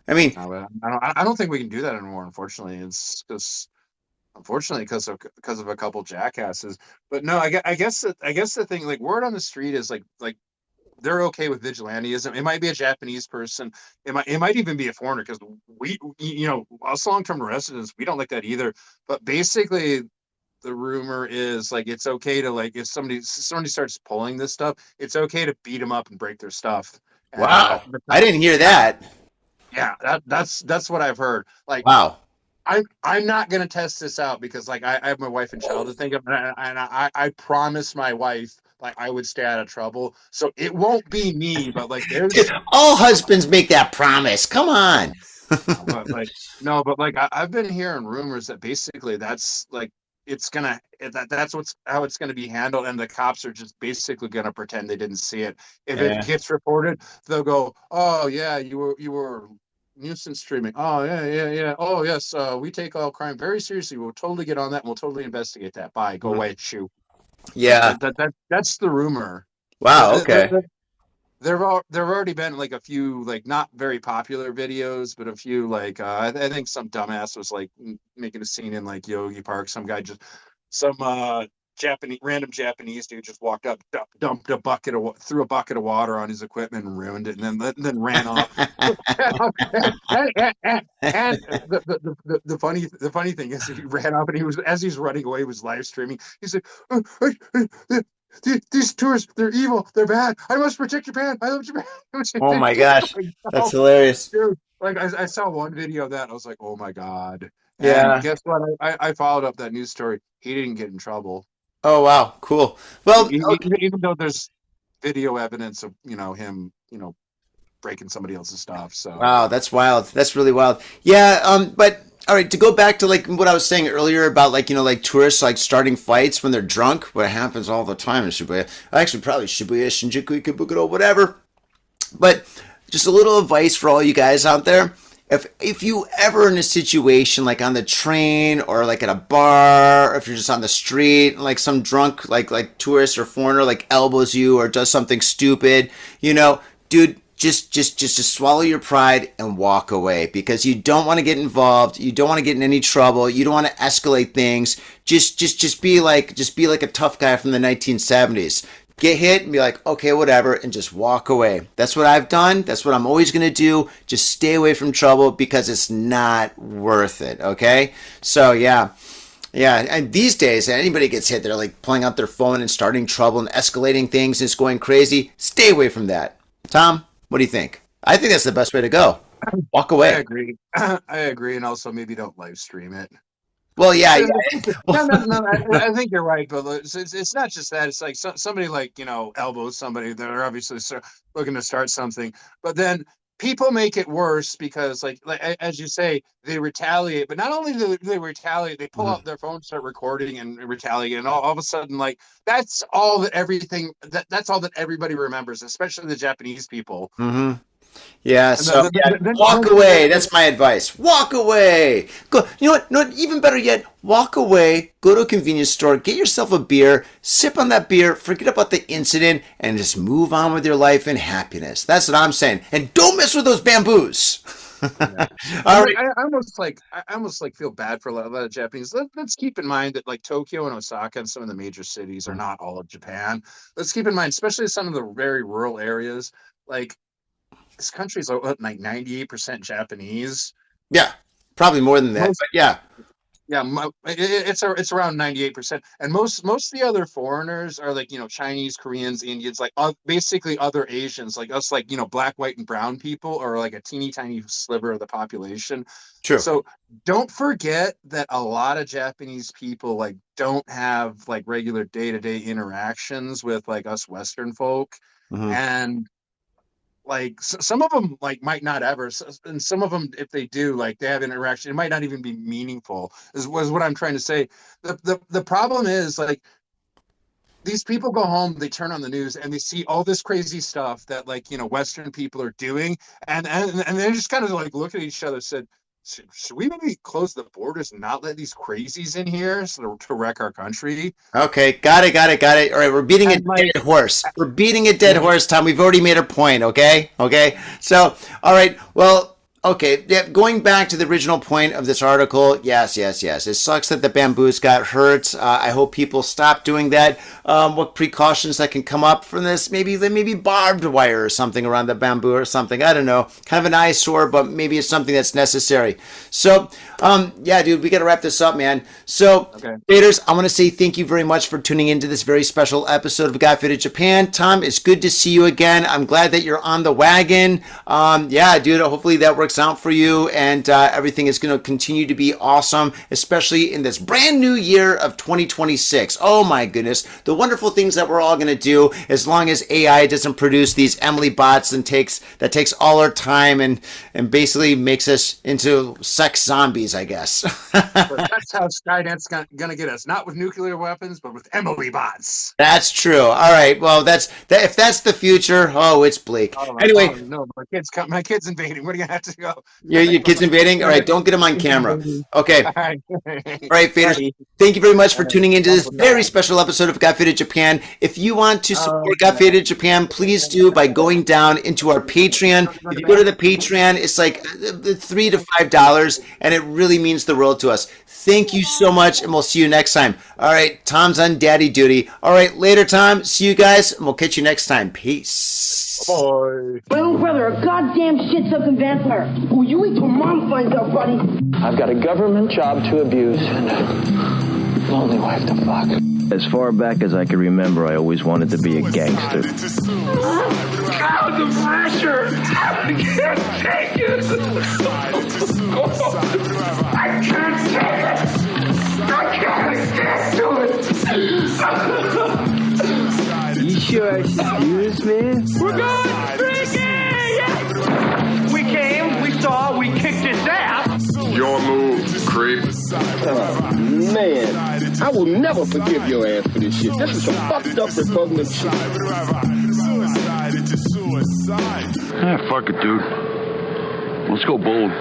Speaker 1: I mean,
Speaker 4: I don't think we can do that anymore. Unfortunately, it's just unfortunately because of a couple jackasses. But no, I guess the thing like word on the street is like they're okay with vigilantism. It might be a Japanese person. It might even be a foreigner because us long term residents we don't like that either. But basically. The rumor is like it's okay to like if somebody starts pulling this stuff, it's okay to beat them up and break their stuff. And
Speaker 1: wow, I didn't hear
Speaker 4: yeah,
Speaker 1: that.
Speaker 4: yeah, that's what I've heard. Like
Speaker 1: Wow.
Speaker 4: I'm not gonna test this out because like I have my wife and child to think of, and I promised my wife like I would stay out of trouble, so it won't be me. But like
Speaker 1: Dude,
Speaker 4: there's
Speaker 1: all husbands make that promise. Come on.
Speaker 4: but like no, but like I've been hearing rumors that basically that's like it's gonna that's what's how it's gonna be handled, and the cops are just basically gonna pretend they didn't see it. If it
Speaker 1: Yeah.
Speaker 4: gets reported, they'll go, "Oh yeah, you were nuisance streaming. Oh yeah, yeah, yeah. Oh yes, we take all crime very seriously. We'll totally get on that. And we'll totally investigate that. Bye, go away, shoo." Like
Speaker 1: Yeah.
Speaker 4: that's the rumor.
Speaker 1: Wow.
Speaker 4: There, there,
Speaker 1: Okay.
Speaker 4: there, there have already been like a few like not very popular videos, but a few like I think some dumbass was like making a scene in like Yogi Park. Some guy just some random Japanese dude just walked up, dumped a bucket of threw a bucket of water on his equipment and ruined it, and then ran off. And the funny thing is he ran off and he was as he's running away he was live streaming. He said, these tourists, they're evil, they're bad. I must protect Japan. I love Japan.
Speaker 1: Oh my
Speaker 4: Dude,
Speaker 1: gosh,
Speaker 4: like,
Speaker 1: that's
Speaker 4: no,
Speaker 1: hilarious.
Speaker 4: dude. Like I saw one video of that. I was like, oh my God.
Speaker 1: Yeah.
Speaker 4: And guess what? I followed up that news story. He didn't get in trouble.
Speaker 1: Oh, wow. Cool. Well,
Speaker 4: Even though there's video evidence of, him, breaking somebody else's stuff. So
Speaker 1: wow, that's wild. That's really wild. Yeah, but all right, to go back to like what I was saying earlier about like, like tourists like starting fights when they're drunk, what happens all the time in Shibuya. Actually, probably Shibuya, Shinjuku, Ikebukuro, whatever. But just a little advice for all you guys out there. If you ever in a situation like on the train or like at a bar, or if you're just on the street, like some drunk like tourist or foreigner like elbows you or does something stupid, dude, just swallow your pride and walk away, because you don't want to get involved. You don't want to get in any trouble. You don't want to escalate things. Just be like a tough guy from the 1970s. Get hit and be like, okay, whatever, and just walk away. That's what I've done. That's what I'm always going to do. Just stay away from trouble, because it's not worth it, okay? So, yeah, and these days, anybody gets hit, they're like pulling out their phone and starting trouble and escalating things. And it's going crazy. Stay away from that. Tom, what do you think? I think that's the best way to go. Walk away.
Speaker 4: I agree. I agree. And also maybe don't live stream it.
Speaker 1: Well, yeah.
Speaker 4: No, I think you're right, but it's not just that. It's like somebody like, elbows somebody. They're obviously looking to start something, but then people make it worse because like as you say, they retaliate. But not only do they retaliate, they pull out their phone, start recording and retaliate, and all of a sudden, like that's all that that's all that everybody remembers, especially the Japanese people.
Speaker 1: Mm-hmm. Yeah, so walk away. That's my advice. Walk away. Go. You know what? No, even better yet, walk away. Go to a convenience store. Get yourself a beer. Sip on that beer. Forget about the incident and just move on with your life in happiness. That's what I'm saying. And don't mess with those bamboos.
Speaker 4: Yeah.
Speaker 1: All right.
Speaker 4: I almost feel bad for a lot of Japanese. Let's keep in mind that like Tokyo and Osaka and some of the major cities are not all of Japan. Let's keep in mind, especially some of the very rural areas, like. This country's like 98% Japanese.
Speaker 1: Yeah, probably more than that. But yeah,
Speaker 4: it's around 98%. And most of the other foreigners are like Chinese, Koreans, Indians, like basically other Asians, like us, like black, white, and brown people are like a teeny tiny sliver of the population.
Speaker 1: True.
Speaker 4: So don't forget that a lot of Japanese people like don't have like regular day-to-day interactions with like us Western folk, and like some of them like might not ever, and some of them, if they do, like they have interaction, it might not even be meaningful. Was what I'm trying to say. The problem is like these people go home, they turn on the news, and they see all this crazy stuff that like Western people are doing, and they just kind of like look at each other and said, should we maybe close the borders and not let these crazies in here to wreck our country?
Speaker 1: Okay, got it. All right, we're beating a dead horse. We're beating a dead horse, Tom. We've already made our point, okay? So, all right, well, okay, yeah, going back to the original point of this article, yes. It sucks that the bamboos got hurt. I hope people stop doing that. What precautions that can come up from this? Maybe barbed wire or something around the bamboo or something. I don't know. Kind of an eyesore, but maybe it's something that's necessary. So, yeah, dude, we got to wrap this up, man. So, Faders, I want to say thank you very much for tuning into this very special episode of Got Faded Japan. Tom, it's good to see you again. I'm glad that you're on the wagon. Yeah, dude, hopefully that works out for you, and everything is going to continue to be awesome, especially in this brand new year of 2026. Oh my goodness, the wonderful things that we're all going to do, as long as AI doesn't produce these Emily bots and takes all our time and basically makes us into sex zombies, I guess.
Speaker 4: That's how Skynet's gonna get us, not with nuclear weapons, but with Emily bots.
Speaker 1: That's true. All right, well, if that's the future, it's bleak. Anyway,
Speaker 4: no, my kid's invading. We're gonna have to go.
Speaker 1: Your kid's invading? All right, don't get him on camera. Okay. All right, Faders, thank you very much for tuning into this very special episode of Got Faded Japan. If you want to support Got Faded Japan, please do by going down into our Patreon. If you go to the Patreon, it's like $3 to $5, and it really means the world to us. Thank you so much, and we'll see you next time. All right, Tom's on daddy duty. All right, later, Tom. See you guys, and we'll catch you next time. Peace.
Speaker 4: Bye.
Speaker 2: My own brother, a goddamn shit-sucking vampire. Will you wait till Mom finds out, buddy?
Speaker 9: I've got a government job to abuse and a lonely wife to fuck.
Speaker 10: As far back as I can remember, I always wanted to be a gangster.
Speaker 6: out the pressure. I can't take it. I can't take it. I can't stand to it.
Speaker 9: You sure excuse me?
Speaker 6: We're going drinking. We came, we saw, we kicked his ass.
Speaker 10: Your move, creep.
Speaker 9: Man, I will never forgive your ass for this shit. This is some fucked up repugnant shit.
Speaker 10: Ah, fuck it, dude. Let's go bold.